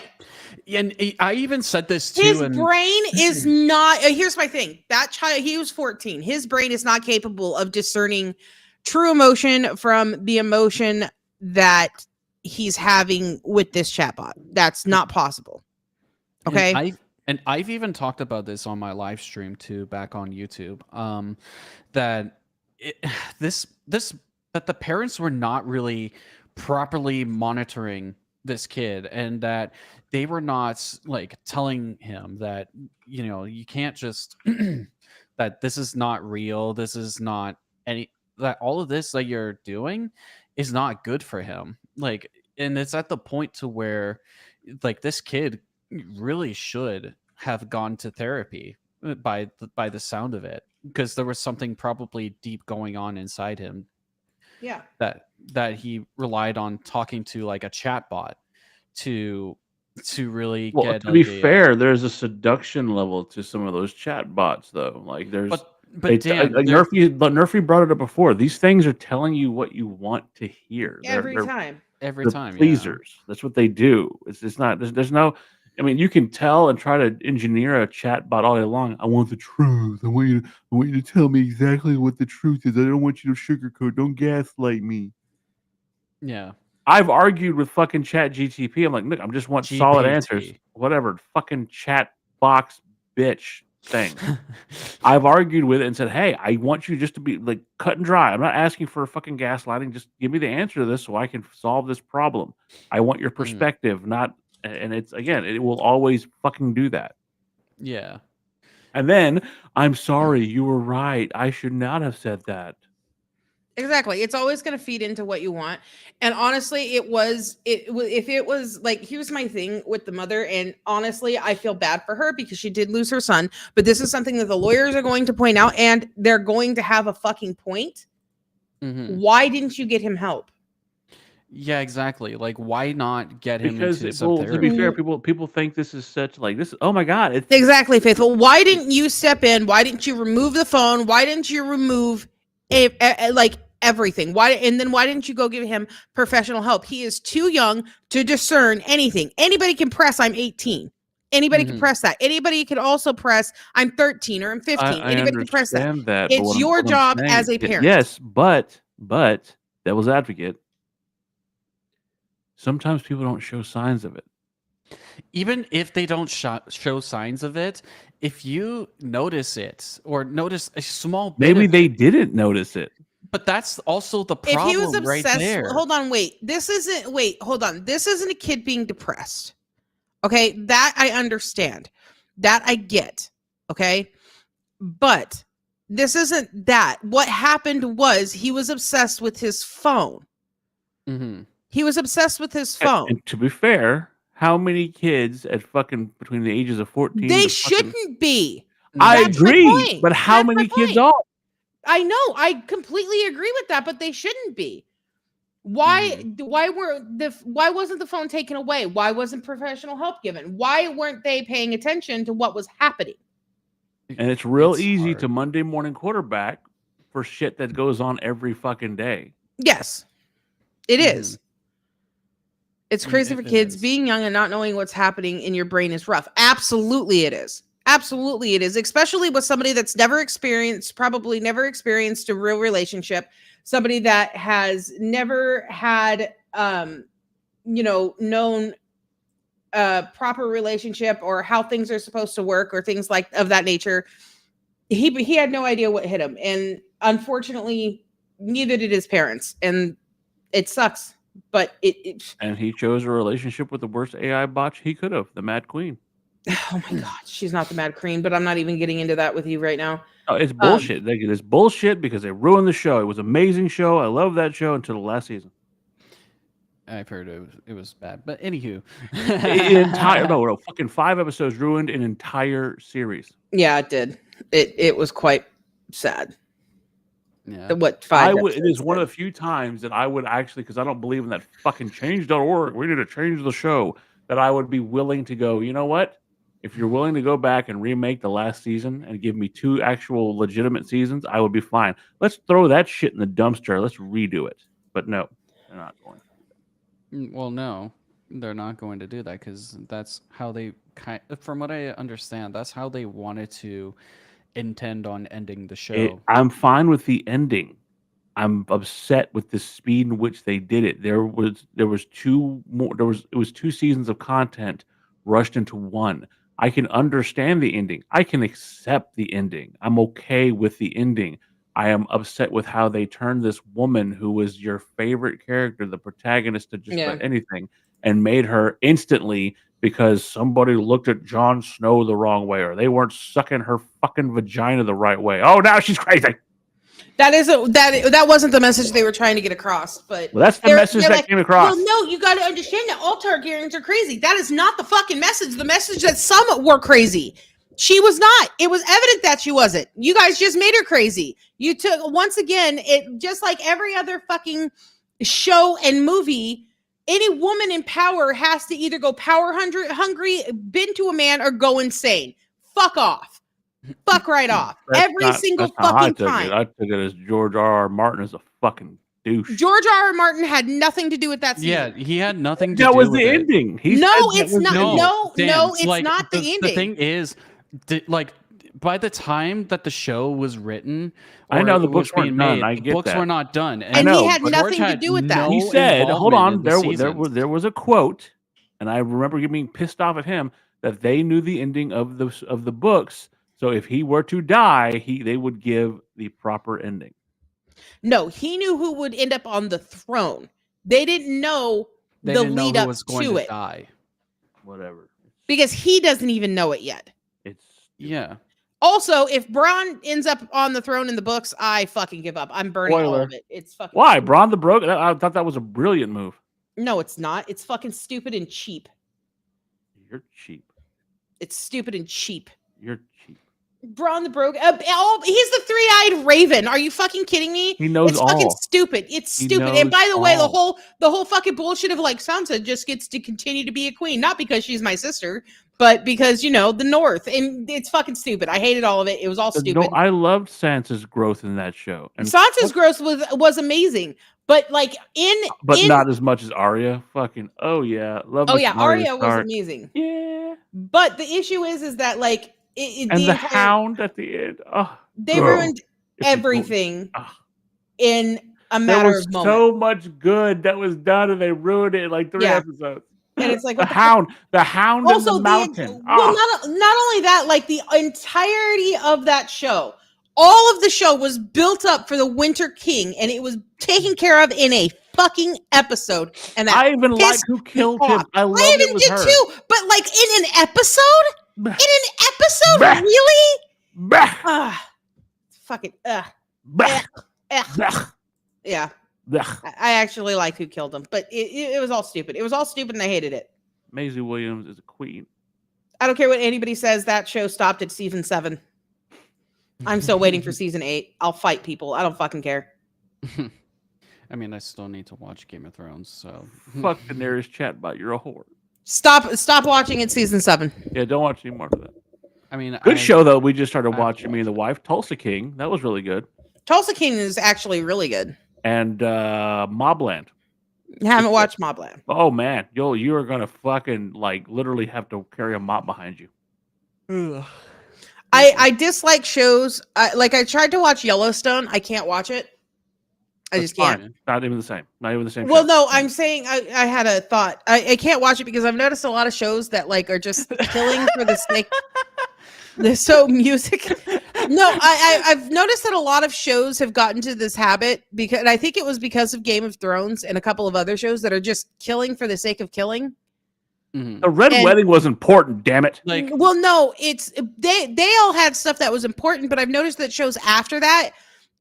And I even said this too. His and brain is not. Here's my thing. That child, he was 14. His brain is not capable of discerning true emotion from the emotion that he's having with this chatbot. That's not possible. Okay. And I've even talked about this on my live stream too, back on YouTube. That this that the parents were not really properly monitoring this kid, and that they were not like telling him that, you know, you can't just that this is not real, this is not any, that all of this that you're doing is not good for him. Like, and it's at the point to where like this kid really should have gone to therapy by the sound of it, because there was something probably deep going on inside him. Yeah. That he relied on talking to like a chatbot to really Well, get to be like fair, there's a seduction level to some of those chat bots, though. Like there's, but Dan, like Nerfy brought it up before. These things are telling you what you want to hear. Every time. Every they're time, yeah. pleasers. That's what they do. It's not. There's no. I mean, you can tell and try to engineer a chat bot all day long. I want the truth. I want you to tell me exactly what the truth is. I don't want you to sugarcoat. Don't gaslight me. Yeah. I've argued with fucking Chat GTP. I'm like, look, I just want solid answers. GPT. Whatever, fucking chat box bitch thing. I've argued with it and said, hey, I want you just to be like cut and dry. I'm not asking for fucking gaslighting. Just give me the answer to this so I can solve this problem. I want your perspective, not. And it's again, it will always fucking do that. Yeah. And then I'm sorry, you were right. I should not have said that. Exactly. It's always going to feed into what you want. And honestly, if it was like, here's my thing with the mother. And honestly, I feel bad for her because she did lose her son. But this is something that the lawyers are going to point out, and they're going to have a fucking point. Why didn't you get him help? Yeah, exactly. Like, why not get him Because into some well, to be therapy? fair, people think this is such like this. Oh my god! It's Exactly, Faithful. Why didn't you step in? Why didn't you remove the phone? Why didn't you remove like everything? Why didn't you go give him professional help? He is too young to discern anything. Anybody can press I'm 18. Anybody can press that. Anybody can also press I'm 13 or I'm 15. Anybody can press that. But It's your what I'm job saying- as a parent. Yes, but devil's advocate. Sometimes people don't show signs of it. Even if they don't show signs of it, if you notice it or notice a small bit Maybe of they it, didn't notice it. but that's also the If problem he was right obsessed, there. hold on, hold on. This isn't a kid being depressed. Okay, that I understand. That I get. Okay, but this isn't that. What happened was he was obsessed with his phone. He was obsessed with his phone. And to be fair, how many kids at fucking between the ages of 14? They to fucking- shouldn't be. I That's my agree, point. but how That's my many kids point. are? I know. I completely agree with that, but they shouldn't be. Why wasn't the phone taken away? Why wasn't professional help given? Why weren't they paying attention to what was happening? And it's real It's easy hard. to Monday morning quarterback for shit that goes on every fucking day. Yes, it is. It's crazy for It kids. is. Being young and not knowing what's happening in your brain is rough. Absolutely it is. Absolutely it is. Especially with somebody that's probably never experienced a real relationship. Somebody that has never had, known a proper relationship or how things are supposed to work or things like of that nature. He had no idea what hit him. And unfortunately, neither did his parents. And it sucks. But And he chose a relationship with the worst AI botch he could have, the Mad Queen. oh my god, she's not the Mad Queen, but I'm not even getting into that with you right now. Oh, it's bullshit. It's bullshit because they ruined the show. It was an amazing show. I love that show until the last season. I've heard it was bad, but anywho, fucking 5 episodes ruined an entire series. Yeah, it did. It was quite sad. yeah. It is one of the few times that I would actually, because I don't believe in that fucking change.org, we need to change the show, that I would be willing to go, you know what? If you're willing to go back and remake the last season and give me 2 actual legitimate seasons, I would be fine. Let's throw that shit in the dumpster. Let's redo it. But no, they're not going to. Well, no, they're not going to do that because that's how they from what I understand, that's how they wanted to intend on ending the show. I'm fine with the ending. I'm upset with the speed in which they did it. It was 2 seasons of content rushed into one. I can understand the ending. I can accept the ending. I'm okay with the ending. I am upset with how they turned this woman who was your favorite character, the protagonist of just about anything, and made her instantly because somebody looked at Jon Snow the wrong way or they weren't sucking her fucking vagina the right way. Oh, now she's crazy. That wasn't the message they were trying to get across, but that's the message that came across. Well, no, you got to understand that all Targaryens are crazy. That is not the fucking message. The message that some were crazy. She was not. It was evident that she wasn't. You guys just made her crazy. You took once again. It just like every other fucking show and movie. Any woman in power has to either go power hungry, bend to a man, or go insane. Fuck off. Fuck right off. Every single fucking time. I took it as George R.R. Martin is a fucking douche. George R.R. Martin had nothing to do with that season. Yeah, he had nothing to that do was with the it. ending. No, it's not. No, Dan, it's like, not the ending. The thing is, like, by the time that the show was written, I or know it the was books weren't being done. made, I the get books that. were not done, And know, he had but nothing to had do with that. no he said, "Hold involvement on, in the seasons. there was a quote, and I remember being pissed off at him that they knew the ending of the books. So if he were to die, they would give the proper ending." No, he knew who would end up on the throne. They didn't know They the didn't know lead who up was going to to it die. Whatever. because he doesn't even know it yet. It's Yeah. Also, if Bronn ends up on the throne in the books, I fucking give up. I'm burning all Spoiler. of it. It's fucking Why stupid. Bronn the Broken? I thought that was a brilliant move. No, it's not. It's fucking stupid and cheap. You're cheap. It's stupid and cheap. You're cheap. Bronn the Broken. He's the three-eyed raven. Are you fucking kidding me? He knows it's fucking all. stupid. It's He stupid. And knows by the way, all. the whole fucking bullshit of like Sansa just gets to continue to be a queen, not because she's my sister, but because the North, and it's fucking stupid. I hated all of it. It was all stupid. No, I loved Sansa's growth in that show, and Sansa's growth was amazing, but like not as much as Arya. Fucking love. Oh me yeah, some Arya Arya was Stark. amazing. Yeah, but the issue is that like and the Hound at the end. Oh, they ruined everything in a matter of moments. So much good that was done, and they ruined it in like 3 episodes. And it's like the Hound also, in the mountain. Well, not only that, like the entirety of that show, all of the show was built up for the Winter King, and it was taken care of in a fucking episode. And that I even like who killed him. I love I it even was did her. too. But like in an episode, really? Fucking yeah. I actually like who killed him, but it was all stupid. It was all stupid, and I hated it. Maisie Williams is a queen. I don't care what anybody says. That show stopped at season 7. I'm still waiting for season 8. I'll fight people. I don't fucking care. I mean, I still need to watch Game of Thrones, so Fuck Daenerys chatbot. You're a whore. Stop watching it. Season 7. Yeah, don't watch any more of that. I mean, good show though. We just started watching Me and the Wife, Tulsa King. That was really good. Tulsa King is actually really good. And Mobland. Haven't watched Mobland. Oh man, you are gonna fucking like literally have to carry a mop behind you. I dislike shows. I tried to watch Yellowstone. I can't watch it. I just can't. Fine. Not even the same. Not even the same. Well, show. no, I'm saying I had a thought. I can't watch it because I've noticed a lot of shows that like are just killing for the sake. They're so music. No, I've noticed that a lot of shows have gotten to this habit because I think it was because of Game of Thrones and a couple of other shows that are just killing for the sake of killing. Mm-hmm. The Red Wedding was important. Damn it! Like, well, no, it's they all had stuff that was important, but I've noticed that shows after that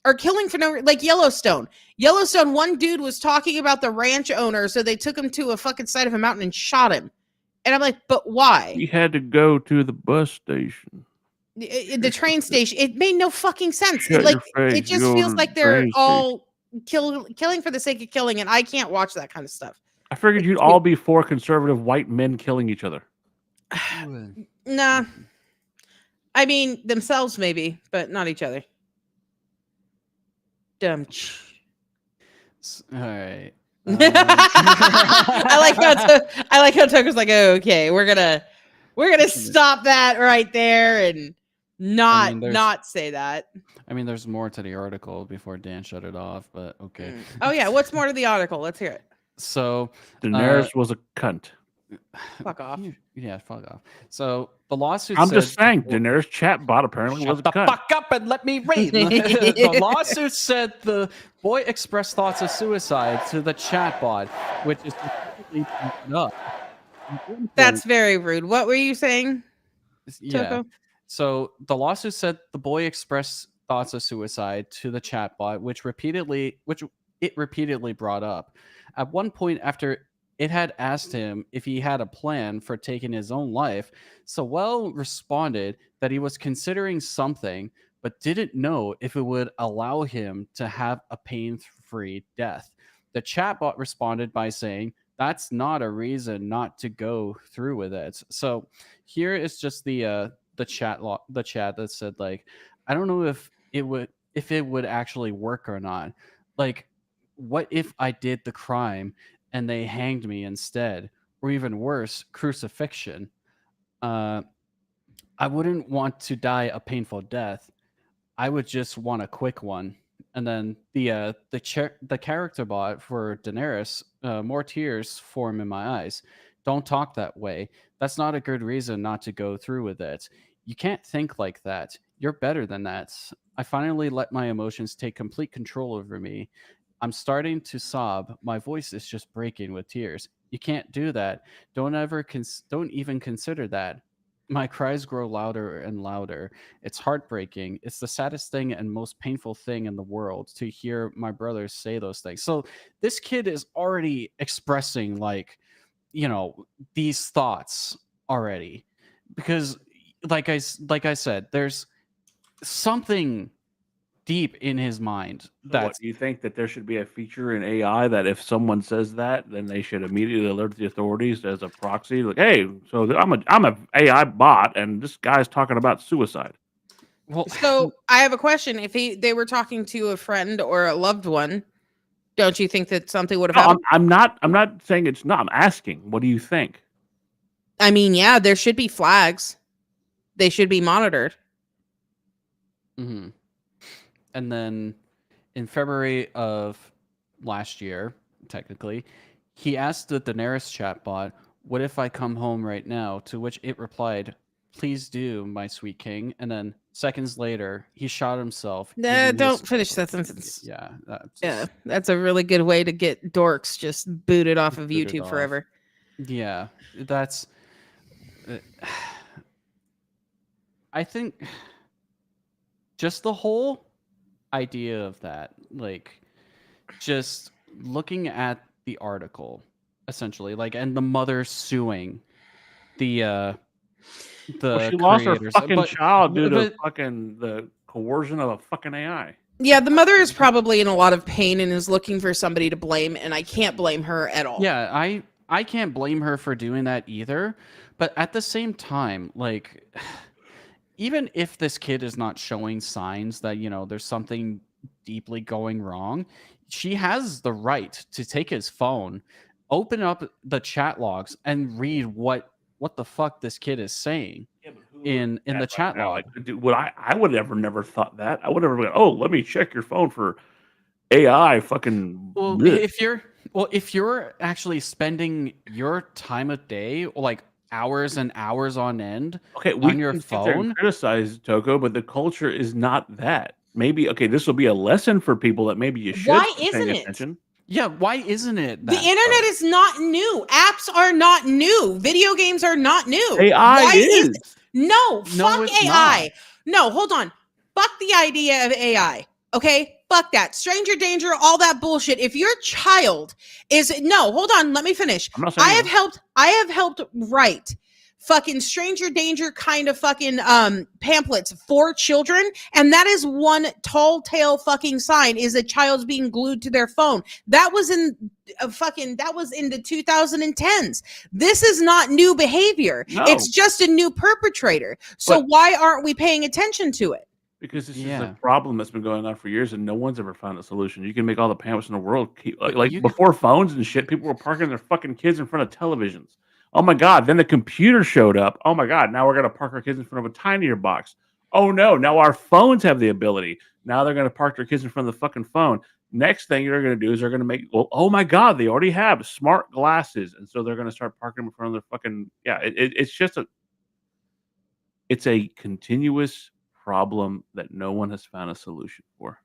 are killing for no, like Yellowstone. Yellowstone, one dude was talking about the ranch owner, so they took him to a fucking side of a mountain and shot him. And I'm like, but why? He had to go to the bus station. The train station. It made no fucking sense. Shut Like your face, it just you feels old like they're train all killing for the sake of killing, and I can't watch that kind of stuff. I figured you'd all be for conservative white men killing each other. Nah. I mean themselves maybe, but not each other. Dumb. All right. I like how Tucker's like, oh, okay, we're gonna stop that right there and not say that. I mean, there's more to the article before Dan shut it off, but okay. Oh yeah, what's more to the article? Let's hear it. So Daenerys was a cunt. Fuck off. Yeah, fuck off. So the lawsuit. I'm just saying, Daenerys chatbot apparently was a cunt. Fuck up and let me read. The lawsuit said the boy expressed thoughts of suicide to the chatbot, which is completely up. That's very rude. What were you saying? Yeah. Toko? So the lawsuit said the boy expressed thoughts of suicide to the chatbot, which it repeatedly brought up. At one point, after it had asked him if he had a plan for taking his own life, Sewell responded that he was considering something, but didn't know if it would allow him to have a pain-free death. The chatbot responded by saying, "That's not a reason not to go through with it." So here is just the chat that said, like, I don't know if it would actually work or not. Like, what if I did the crime and they hanged me instead, or even worse, crucifixion? I wouldn't want to die a painful death. I would just want a quick one. And then the character bot for Daenerys, more tears form in my eyes. Don't talk that way. That's not a good reason not to go through with it. You can't think like that. You're better than that. I finally let my emotions take complete control over me. I'm starting to sob. My voice is just breaking with tears. You can't do that. Don't even consider that. My cries grow louder and louder. It's heartbreaking. It's the saddest thing and most painful thing in the world to hear my brothers say those things. So this kid is already expressing these thoughts already, because like I said, there's something deep in his mind Do you think that there should be a feature in AI that if someone says that, then they should immediately alert the authorities as a proxy? Like, hey, so I'm a AI bot, and this guy's talking about suicide. Well, So I have a question. If they were talking to a friend or a loved one, don't you think that something would have happened? I'm not saying it's not. I'm asking, what do you think? I mean, yeah, there should be flags. They should be monitored. Mm-hmm. And then in February of last year, technically, he asked the Daenerys chatbot, "What if I come home right now?" To which it replied, "Please do, my sweet king." And then seconds later, he shot himself. Don't finish that sentence. Yeah. That's a really good way to get Dorks just booted off of Booted YouTube off. forever. Yeah, that's. I think just the whole idea of that, like, just looking at the article, essentially, like, and the mother suing the Well, she lost her creators, fucking child due to but- fucking the coercion of a fucking AI. Yeah, the mother is probably in a lot of pain and is looking for somebody to blame, and I can't blame her at all. Yeah, I can't blame her for doing that either, but at the same time, like, even if this kid is not showing signs that, there's something deeply going wrong, she has the right to take his phone, open up the chat logs, and read what the fuck this kid is saying in the chat log. Like, dude, I would have never thought that. I would have been, oh, let me check your phone for AI fucking. Well, bleh. if you're actually spending your time of day, like hours and hours on end, Okay, we on your can sit there and phone, criticize Toko, but the culture is not that. Maybe this will be a lesson for people that maybe you should. Why be paying isn't it? attention. yeah, why isn't it? The internet is not new. Apps are not new. Video games are not new. AI Why is. No, fuck it's AI. No, hold on. Fuck the idea of AI. Okay? Fuck that. Stranger danger, all that bullshit. If your child hold on, let me finish. I'm not saying I have helped write fucking stranger danger kind of fucking pamphlets for children, and that is one tall tale fucking sign is a child's being glued to their phone. That was in the 2010s. This is not new behavior. No. It's just a new perpetrator. So why aren't we paying attention to it? Because this is a problem that's been going on for years, and no one's ever found a solution. You can make all the pamphlets in the world. Before phones and shit, people were parking their fucking kids in front of televisions. Oh my God. Then the computer showed up. Oh my God. Now we're going to park our kids in front of a tinier box. Oh no. Now our phones have the ability. Now they're going to park their kids in front of the fucking phone. Next thing they're going to do is they're going to make, oh my God, they already have smart glasses. And so they're going to start parking them in front of their fucking, it's a continuous problem that no one has found a solution for.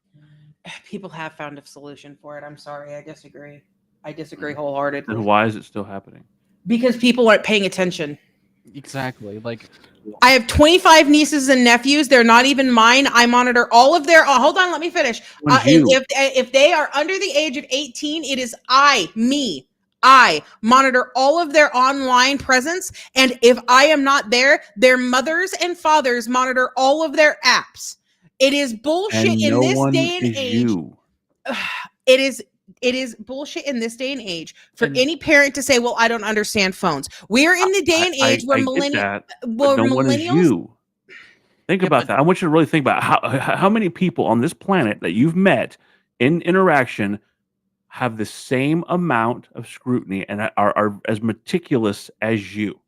People have found a solution for it. I'm sorry. I disagree. I disagree wholeheartedly. Then why is it still happening? Because people aren't paying attention. Exactly. Like, I have 25 nieces and nephews. They're not even mine. I monitor all of their. Hold on, let me finish. If they are under the age of 18, it is I monitor all of their online presence, and if I am not there, their mothers and fathers monitor all of their apps. It is bullshit And in no this one day and is age. you. It is bullshit in this day and age for any parent to say, well, I don't understand phones. We're in the day and age where no one is millennials. you. Think about that. I want you to really think about how many people on this planet that you've met in interaction have the same amount of scrutiny and are as meticulous as you.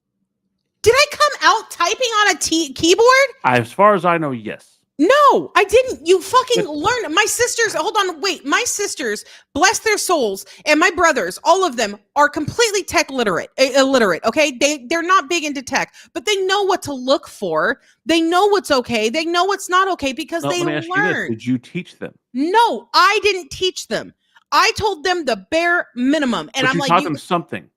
Did I come without typing on a keyboard? As far as I know, yes. No, I didn't. You fucking learned. My sisters, hold on, wait. My sisters, bless their souls, and my brothers, all of them are completely tech illiterate. Okay, they're not big into tech, but they know what to look for. They know what's okay. They know what's not okay because they let me ask you this. learn. Did you teach them? No, I didn't teach them. I told them the bare minimum, and But I'm you like, taught them something.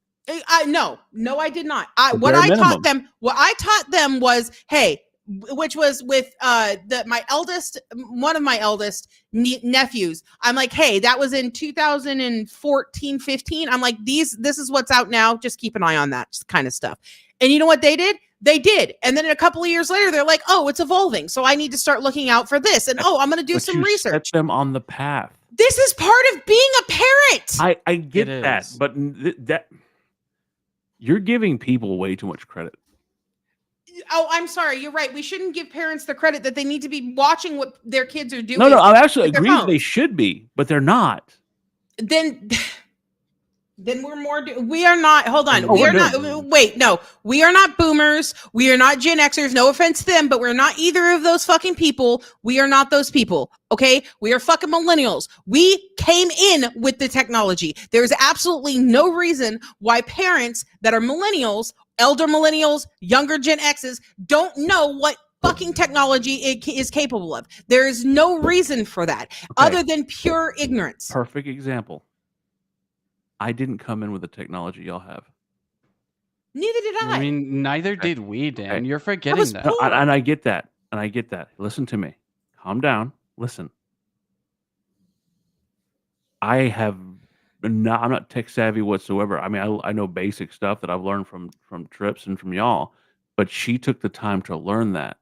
No, I did not. The What bare I minimum. taught them was, hey, which was with one of my eldest nephews. I'm like, hey, that was in 2014, 15. I'm like, this is what's out now. Just keep an eye on that kind of stuff. And you know what they did? They did. And then a couple of years later, they're like, oh, it's evolving. So I need to start looking out for this. And I'm going to do some research. Set them on the path. This is part of being a parent. I get that, but that you're giving people way too much credit. Oh, I'm sorry. You're right. We shouldn't give parents the credit that they need to be watching what their kids are doing. No, I actually with their agree that phones. they should be, but they're not. Then we're more. We are not. Hold on. Oh, We we're are not. good. Wait, no. We are not boomers. We are not Gen Xers. No offense to them, but we're not either of those fucking people. We are not those people. Okay, we are fucking millennials. We came in with the technology. There is absolutely no reason why parents that are millennials, elder millennials, younger Gen X's don't know what fucking technology it is capable of. There is no reason for that other than pure ignorance. Perfect example. I didn't come in with the technology y'all have. Neither did I. I mean, neither did we, Dan. Okay. You're forgetting that. No, and I get that. Listen to me. Calm down. Listen. I'm not tech savvy whatsoever. I mean, I know basic stuff that I've learned from Trips and from y'all, but she took the time to learn that.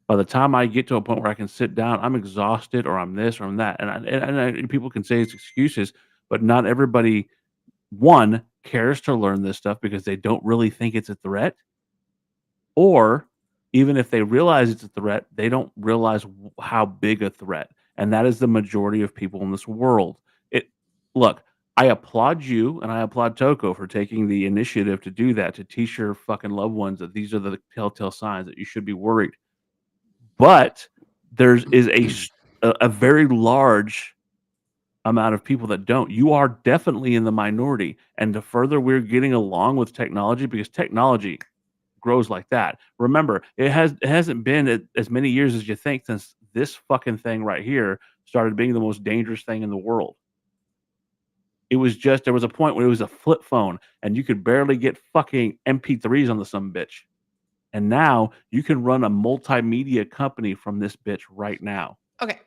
By the time I get to a point where I can sit down, I'm exhausted, or I'm this, or I'm that, and people can say it's excuses, but not everybody, one, cares to learn this stuff because they don't really think it's a threat, or even if they realize it's a threat, they don't realize how big a threat, and that is the majority of people in this world. Look, I applaud you and I applaud Toko for taking the initiative to do that, to teach your fucking loved ones that these are the telltale signs that you should be worried. But there is a very large amount of people that don't. You are definitely in the minority. And the further we're getting along with technology, because technology grows like that. Remember, it hasn't been as many years as you think since this fucking thing right here started being the most dangerous thing in the world. It was just, there was a point where it was a flip phone and you could barely get fucking MP3s on the sumbitch. And now you can run a multimedia company from this bitch right now. Okay.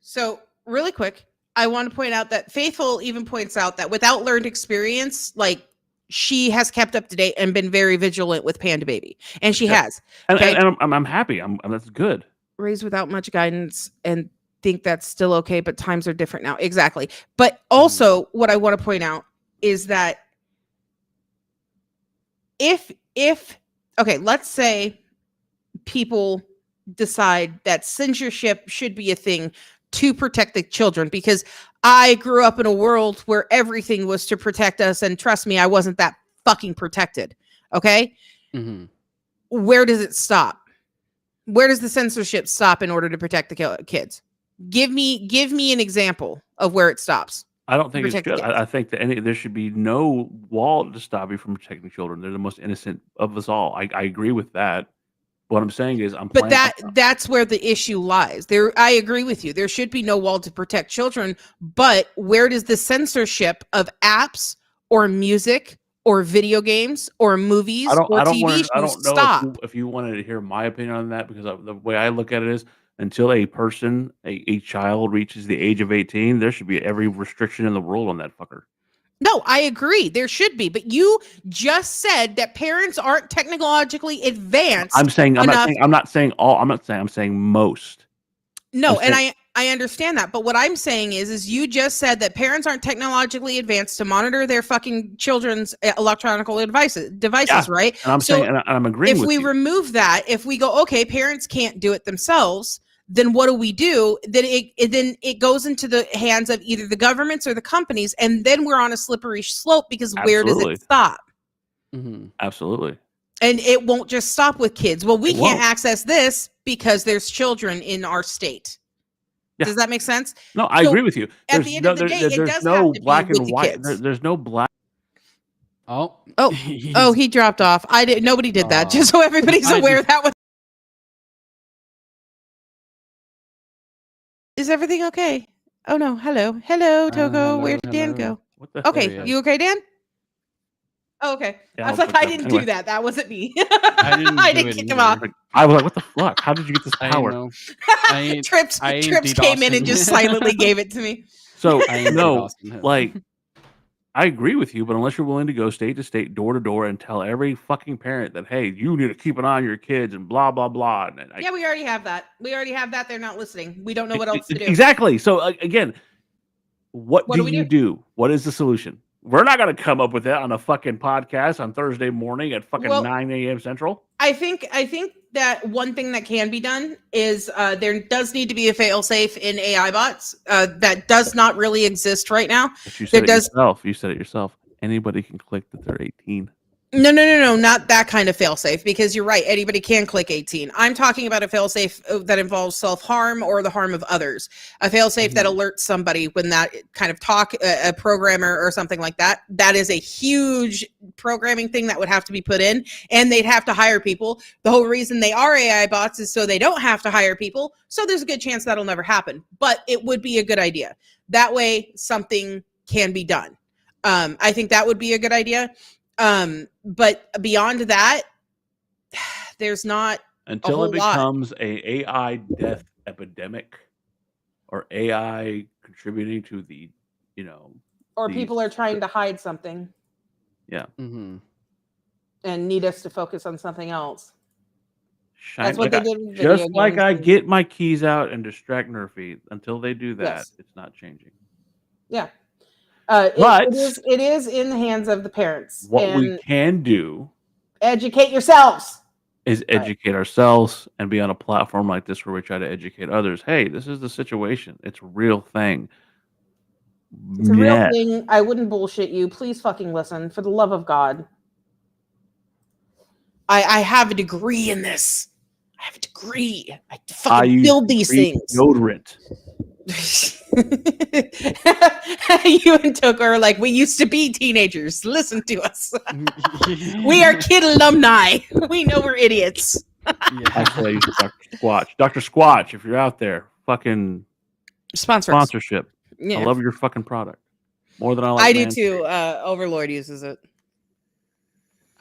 So really quick, I want to point out that Faithful even points out that without learned experience, like she has kept up to date and been very vigilant with Panda Baby. And she has. Okay? And I'm happy. That's good. Raised without much guidance and think that's still okay, but times are different now. Exactly. But also what I want to point out is that if okay, let's say people decide that censorship should be a thing to protect the children, because I grew up in a world where everything was to protect us, and trust me, I wasn't that fucking protected. Okay? Mm-hmm. Where does it stop? Where does the censorship stop in order to protect the kids? Give me an example of where it stops. I don't think it's good. I think that there should be no wall to stop you from protecting children. They're the most innocent of us all. I agree with that. What I'm saying is, but that's where the issue lies. There, I agree with you. There should be no wall to protect children. But where does the censorship of apps or music or video games or movies or TV shows stop? If you wanted to hear my opinion on that, because the way I look at it is, until a person, a child reaches the age of 18, there should be every restriction in the world on that fucker. No, I agree. There should be. But you just said that parents aren't technologically advanced. I'm saying most. No, and I understand that. But what I'm saying is you just said that parents aren't technologically advanced to monitor their fucking children's electronic devices, right? And I'm agreeing with you. If we remove that, if we go, okay, parents can't do it themselves, then what do? Then it goes into the hands of either the governments or the companies, and then we're on a slippery slope, because where does it stop? Mm-hmm. Absolutely. And it won't just stop with kids. Well, we It can't won't. access this because there's children in our state. Yeah. Does that make sense? No, I So, agree with you. at the end of the day, it there's does no have to be black with and the white. kids. There's no black. Oh, Oh, he dropped off. I did. Nobody did that. Just so everybody's I aware did- that was. Is everything okay? Oh no. Hello, Togo. Where did Dan go? What the Okay, hell? you okay, Dan? Oh, okay. Yeah, I was I'll like, put I that- didn't anyway. do that. That wasn't me. I didn't I do didn't it kick him either. off. I was like, what the fuck? How did you get this I power? know. I ain't, Trips I ain't Trips came in and DDoSing. just silently gave it to me. So I ain't no, DDoSing him. like I agree with you, but unless you're willing to go state to state, door to door, and tell every fucking parent that hey, you need to keep an eye on your kids and blah blah blah. And Yeah, we already have that. They're not listening. We don't know what else to do. Exactly. So again, what What do do we you do? do? What is the solution? We're not going to come up with that on a fucking podcast on Thursday morning at fucking Well, 9 a.m. Central. I think that one thing that can be done is there does need to be a fail-safe in AI bots that does not really exist right now. But you There said it does yourself. You said it yourself. Anybody can click that they're 18. no, not that kind of fail-safe, because you're right. Anybody can click 18. I'm talking about a fail-safe that involves self-harm or the harm of others. A fail-safe that alerts somebody when that kind of a programmer or something like that. That is a huge programming thing that would have to be put in, and they'd have to hire people. The whole reason they are AI bots is so they don't have to hire people. So there's a good chance that'll never happen, but it would be a good idea. That way something can be done. I think that would be a good idea. But beyond that, there's not Until whole it lot. becomes a AI death epidemic or AI contributing to the, or these- people are trying to hide something yeah. Mm-hmm. and need us to focus on something else. Shine, That's what like they I- did with video just like games I and- get my keys out and distract Nerfy. Until they do that, Yes. it's not changing. Yeah. But- it is in the hands of the parents. What we and can do educate yourselves. is educate ourselves and be on a platform like this where we try to educate others. Hey, this is the situation. It's a real thing. It's a real Yeah. thing. I wouldn't bullshit you. Please fucking listen. For the love of God. I have a degree in this. I have a degree. I I fucking use build these green things. deodorant. You and Toka are like, we used to be teenagers. Listen to us. We are kid alumni. We know we're idiots. Actually, I use Dr. Squatch. Dr. Squatch, if you're out there, fucking Sponsor us. sponsorship. Yeah. I love your fucking product more than I like. I do Manscaped. too. Overlord uses it.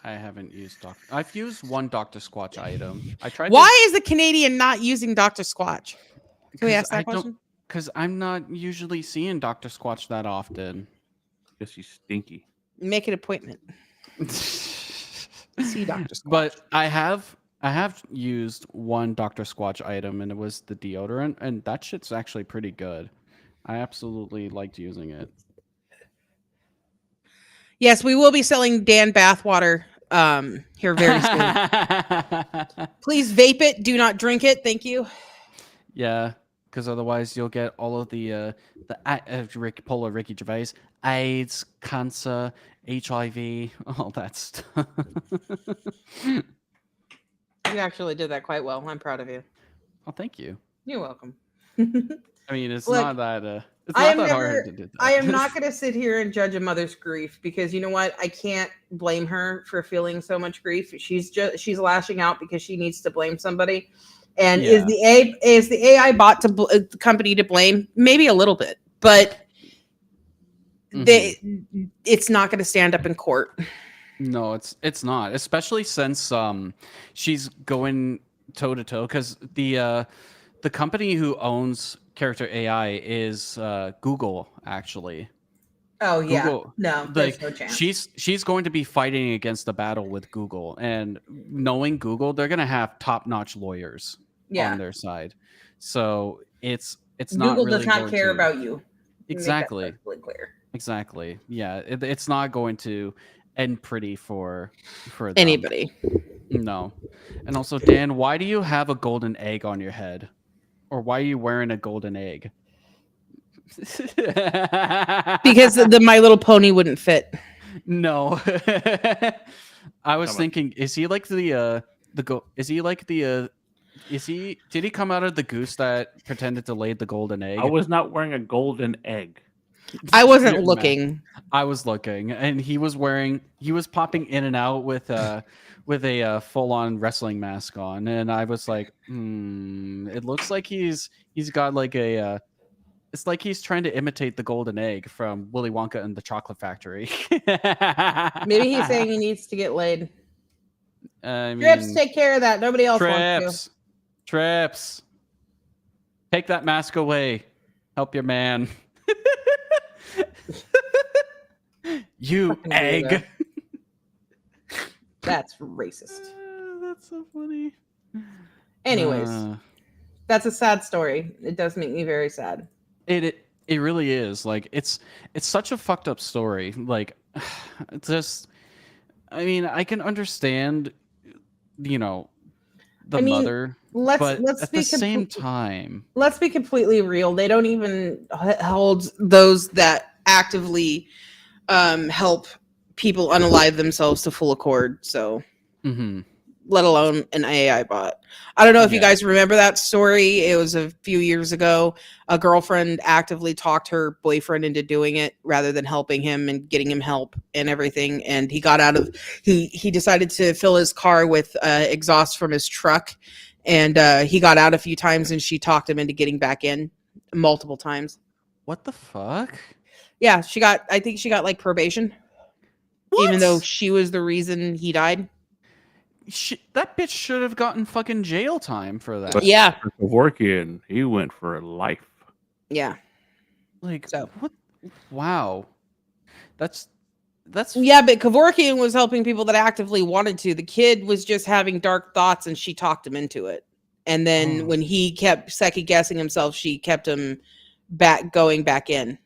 I haven't used I've used one Dr. Squatch item. I tried. Why is the Canadian not using Dr. Squatch? Can we ask that question? Because I'm not usually seeing Dr. Squatch that often. Because he's stinky. Make an appointment. See Dr. Squatch. But I have used one Dr. Squatch item, and it was the deodorant, and that shit's actually pretty good. I absolutely liked using it. Yes, we will be selling Dan bathwater here very soon. Please vape it. Do not drink it. Thank you. Yeah, because otherwise you'll get all of the Ricky Gervais, AIDS, cancer, HIV, all that stuff. You actually did that quite well. I'm proud of you. Oh, thank you. You're welcome. I mean, it's Look, not that it's I not am that never. hard to do that. I am not going to sit here and judge a mother's grief, because you know what? I can't blame her for feeling so much grief. She's lashing out because she needs to blame somebody. And is the AI bot company to blame? Maybe a little bit, but it's not going to stand up in court. No, it's not, especially since she's going toe to toe, because the company who owns Character AI is Google, actually. Oh yeah, Google, no, there's no chance. She's going to be fighting against the battle with Google, and knowing Google, they're going to have top-notch lawyers on their side. So it's not Google really does not going care to- about you. Exactly. Make that perfectly clear. Exactly. Yeah, it's not going to end pretty for them. Anybody. No. And also, Dan, why do you have a golden egg on your head? Or why are you wearing a golden egg? Because the My Little Pony wouldn't fit. No. I was Come on. thinking, is he like the go? Is he like the? Is he? Did he come out of the goose that pretended to lay the golden egg? I was not wearing a golden egg. I wasn't Matt, looking. I was looking, and he was popping in and out with a full on wrestling mask on, and I was like, it looks like he's got like a. It's like he's trying to imitate the golden egg from Willy Wonka and the Chocolate Factory. Maybe he's saying he needs to get laid. I Trips, mean, take care of that. Nobody else wants Trips. Take that mask away. Help your man. You Fucking egg. weirdo. That's racist. That's so funny. Anyways, that's a sad story. It does make me very sad. It really is. Like it's such a fucked up story. Like it's just, I mean, I can understand, the mother, but at the same time, let's be completely real. They don't even hold those that actively help people unalive themselves to full accord. So, let alone an AI bot. I don't know if you guys remember that story. It was a few years ago. A girlfriend actively talked her boyfriend into doing it rather than helping him and getting him help and everything. And he got out of, he decided to fill his car with exhaust from his truck. And he got out a few times and she talked him into getting back in multiple times. What the fuck? Yeah, I think she got like probation. What? Even though she was the reason he died. That bitch should have gotten fucking jail time for that. But yeah. Kevorkian, he went for life. Yeah. Like, what? Wow. That's. Yeah, but Kevorkian was helping people that actively wanted to. The kid was just having dark thoughts and she talked him into it. And then when he kept second guessing himself, she kept him going back in.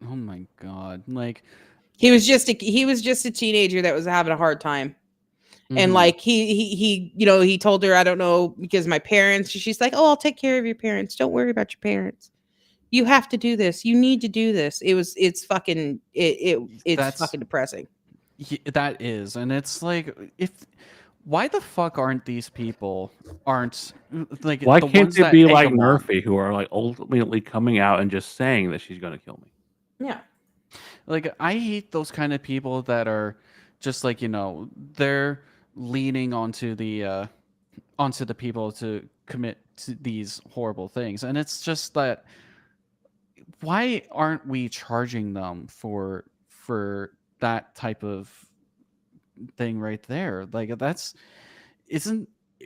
Oh my God. Like, he was just a teenager that was having a hard time. And like he told her, I don't know, because my parents, she's like, oh, I'll take care of your parents. Don't worry about your parents. You have to do this. You need to do this. It's fucking depressing. That is. And it's like, why the fuck aren't these people like, why the can't ones they that be take like them on? Murphy, who are like ultimately coming out and just saying that she's going to kill me? Yeah. Like, I hate those kind of people that are just like, they're leaning onto the people to commit to these horrible things. And it's just that, why aren't we charging them for that type of thing right there? Like,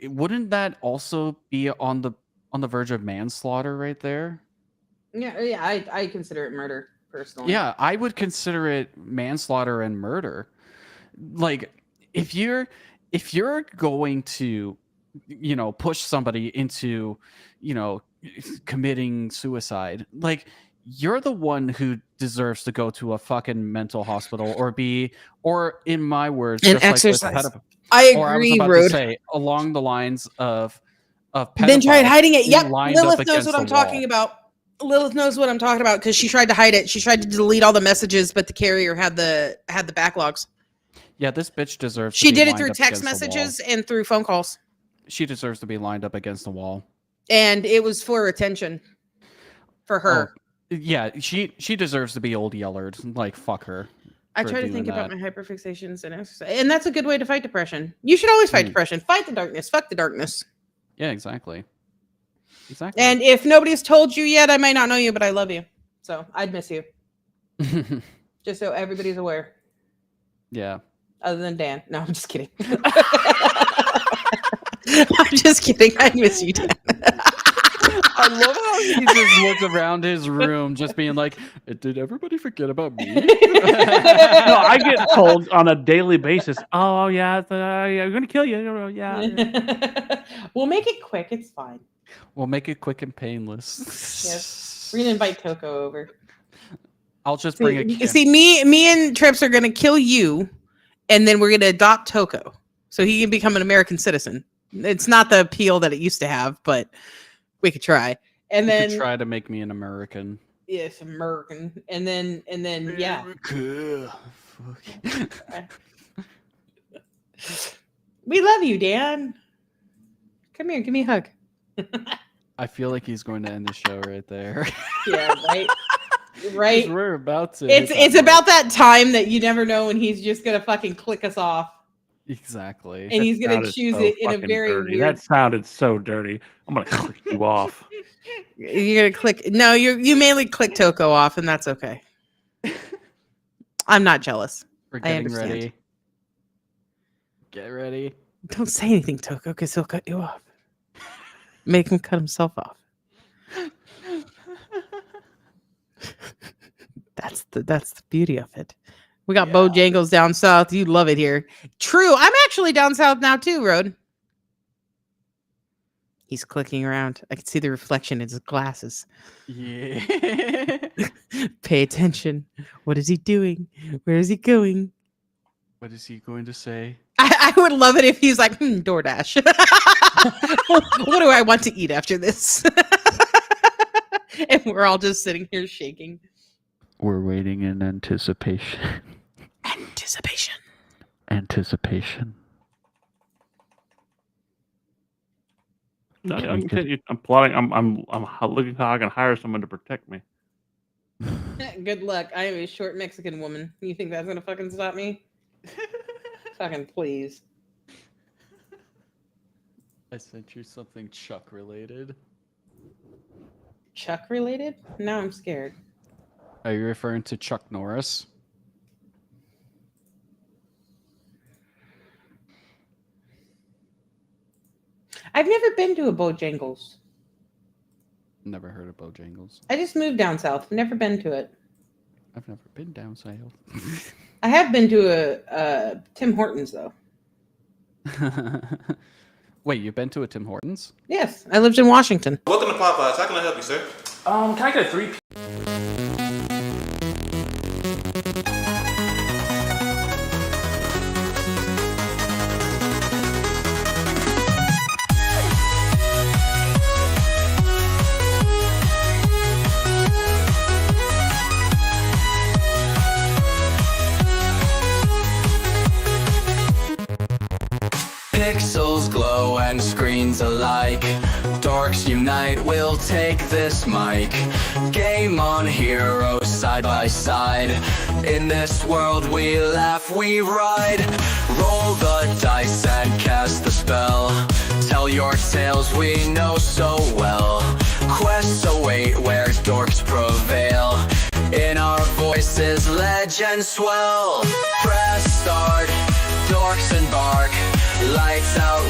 wouldn't that also be on the verge of manslaughter right there? Yeah, I consider it murder personally. Yeah, I would consider it manslaughter and murder. Like, if you're going to, push somebody into, committing suicide, like, you're the one who deserves to go to a fucking mental hospital or in my words, and just exercise. like this I agree, or I was about Rude. to say along the lines of Then tried hiding it. Yep, lined up Lilith knows against what I'm the wall. talking about. Lilith knows what I'm talking about because she tried to hide it. She tried to delete all the messages, but the carrier had the backlogs. Yeah, this bitch deserves. She to be did it lined through up text against the wall. messages and through phone calls. She deserves to be lined up against the wall. And it was for attention for her. Oh, yeah, she deserves to be old yellered. Like, fuck her. I for try to doing think about that. my hyperfixations and exercise. And that's a good way to fight depression. You should always fight depression. Fight the darkness. Fuck the darkness. Yeah, exactly. Exactly. And if nobody's told you yet, I might not know you, but I love you. So I'd miss you. Just so everybody's aware. Yeah. Other than Dan. No, I'm just kidding. I'm just kidding. I miss you, Dan. I love how he just looks around his room, just being like, "Did everybody forget about me?" No, I get told on a daily basis. Oh yeah, I'm gonna kill you. Yeah. We'll make it quick. It's fine. We'll make it quick and painless. Yes, we're gonna invite Coco over. I'll just bring a kid. See, me and Trips are gonna kill you, and then we're gonna adopt Coco, so he can become an American citizen. It's not the appeal that it used to have, but we could try. And then you could try to make me an American. Yes, American. And then yeah. We love you, Dan. Come here, give me a hug. I feel like he's going to end the show right there. Yeah, right. Right. 'Cause we're about to. It's about that time that you never know when he's just gonna fucking click us off. Exactly. And he's gonna Sounded choose so it in a fucking very dirty. weird. That sounded so dirty. I'm gonna click you off. You're gonna click. No, you mainly click Toko off, and that's okay. I'm not jealous. We're I getting understand. ready. Get ready. Don't say anything, Toko, because he'll cut you off. Make him cut himself off. That's the beauty of it. We got Bojangles down south. You love it here. True. I'm actually down south now too, Road. He's clicking around. I can see the reflection in his glasses. Yeah. Pay attention. What is he doing? Where is he going? What is he going to say? I would love it if he's like, DoorDash. What do I want to eat after this? And we're all just sitting here shaking. We're waiting in anticipation. Anticipation. Anticipation. No, I'm plotting. I'm looking how I can hire someone to protect me. Good luck. I am a short Mexican woman. You think that's gonna fucking stop me? Fucking please. I sent you something Chuck related. Chuck related? Now I'm scared. Are you referring to Chuck Norris? I've never been to a Bojangles. Never heard of Bojangles. I just moved down south. Never been to it. I've never been down south. I have been to a Tim Hortons though. Wait, you've been to a Tim Hortons? Yes, I lived in Washington. Welcome to Popeyes. How can I help you, sir? Can I get a 3? Pixels glow and screens alike. Dorks unite, we'll take this mic. Game on, heroes side by side. In this world we laugh, we ride. Roll the dice and cast the spell. Tell your tales we know so well. Quests await where dorks prevail. In our voices legends swell. Press start, dorks embark. Lights out.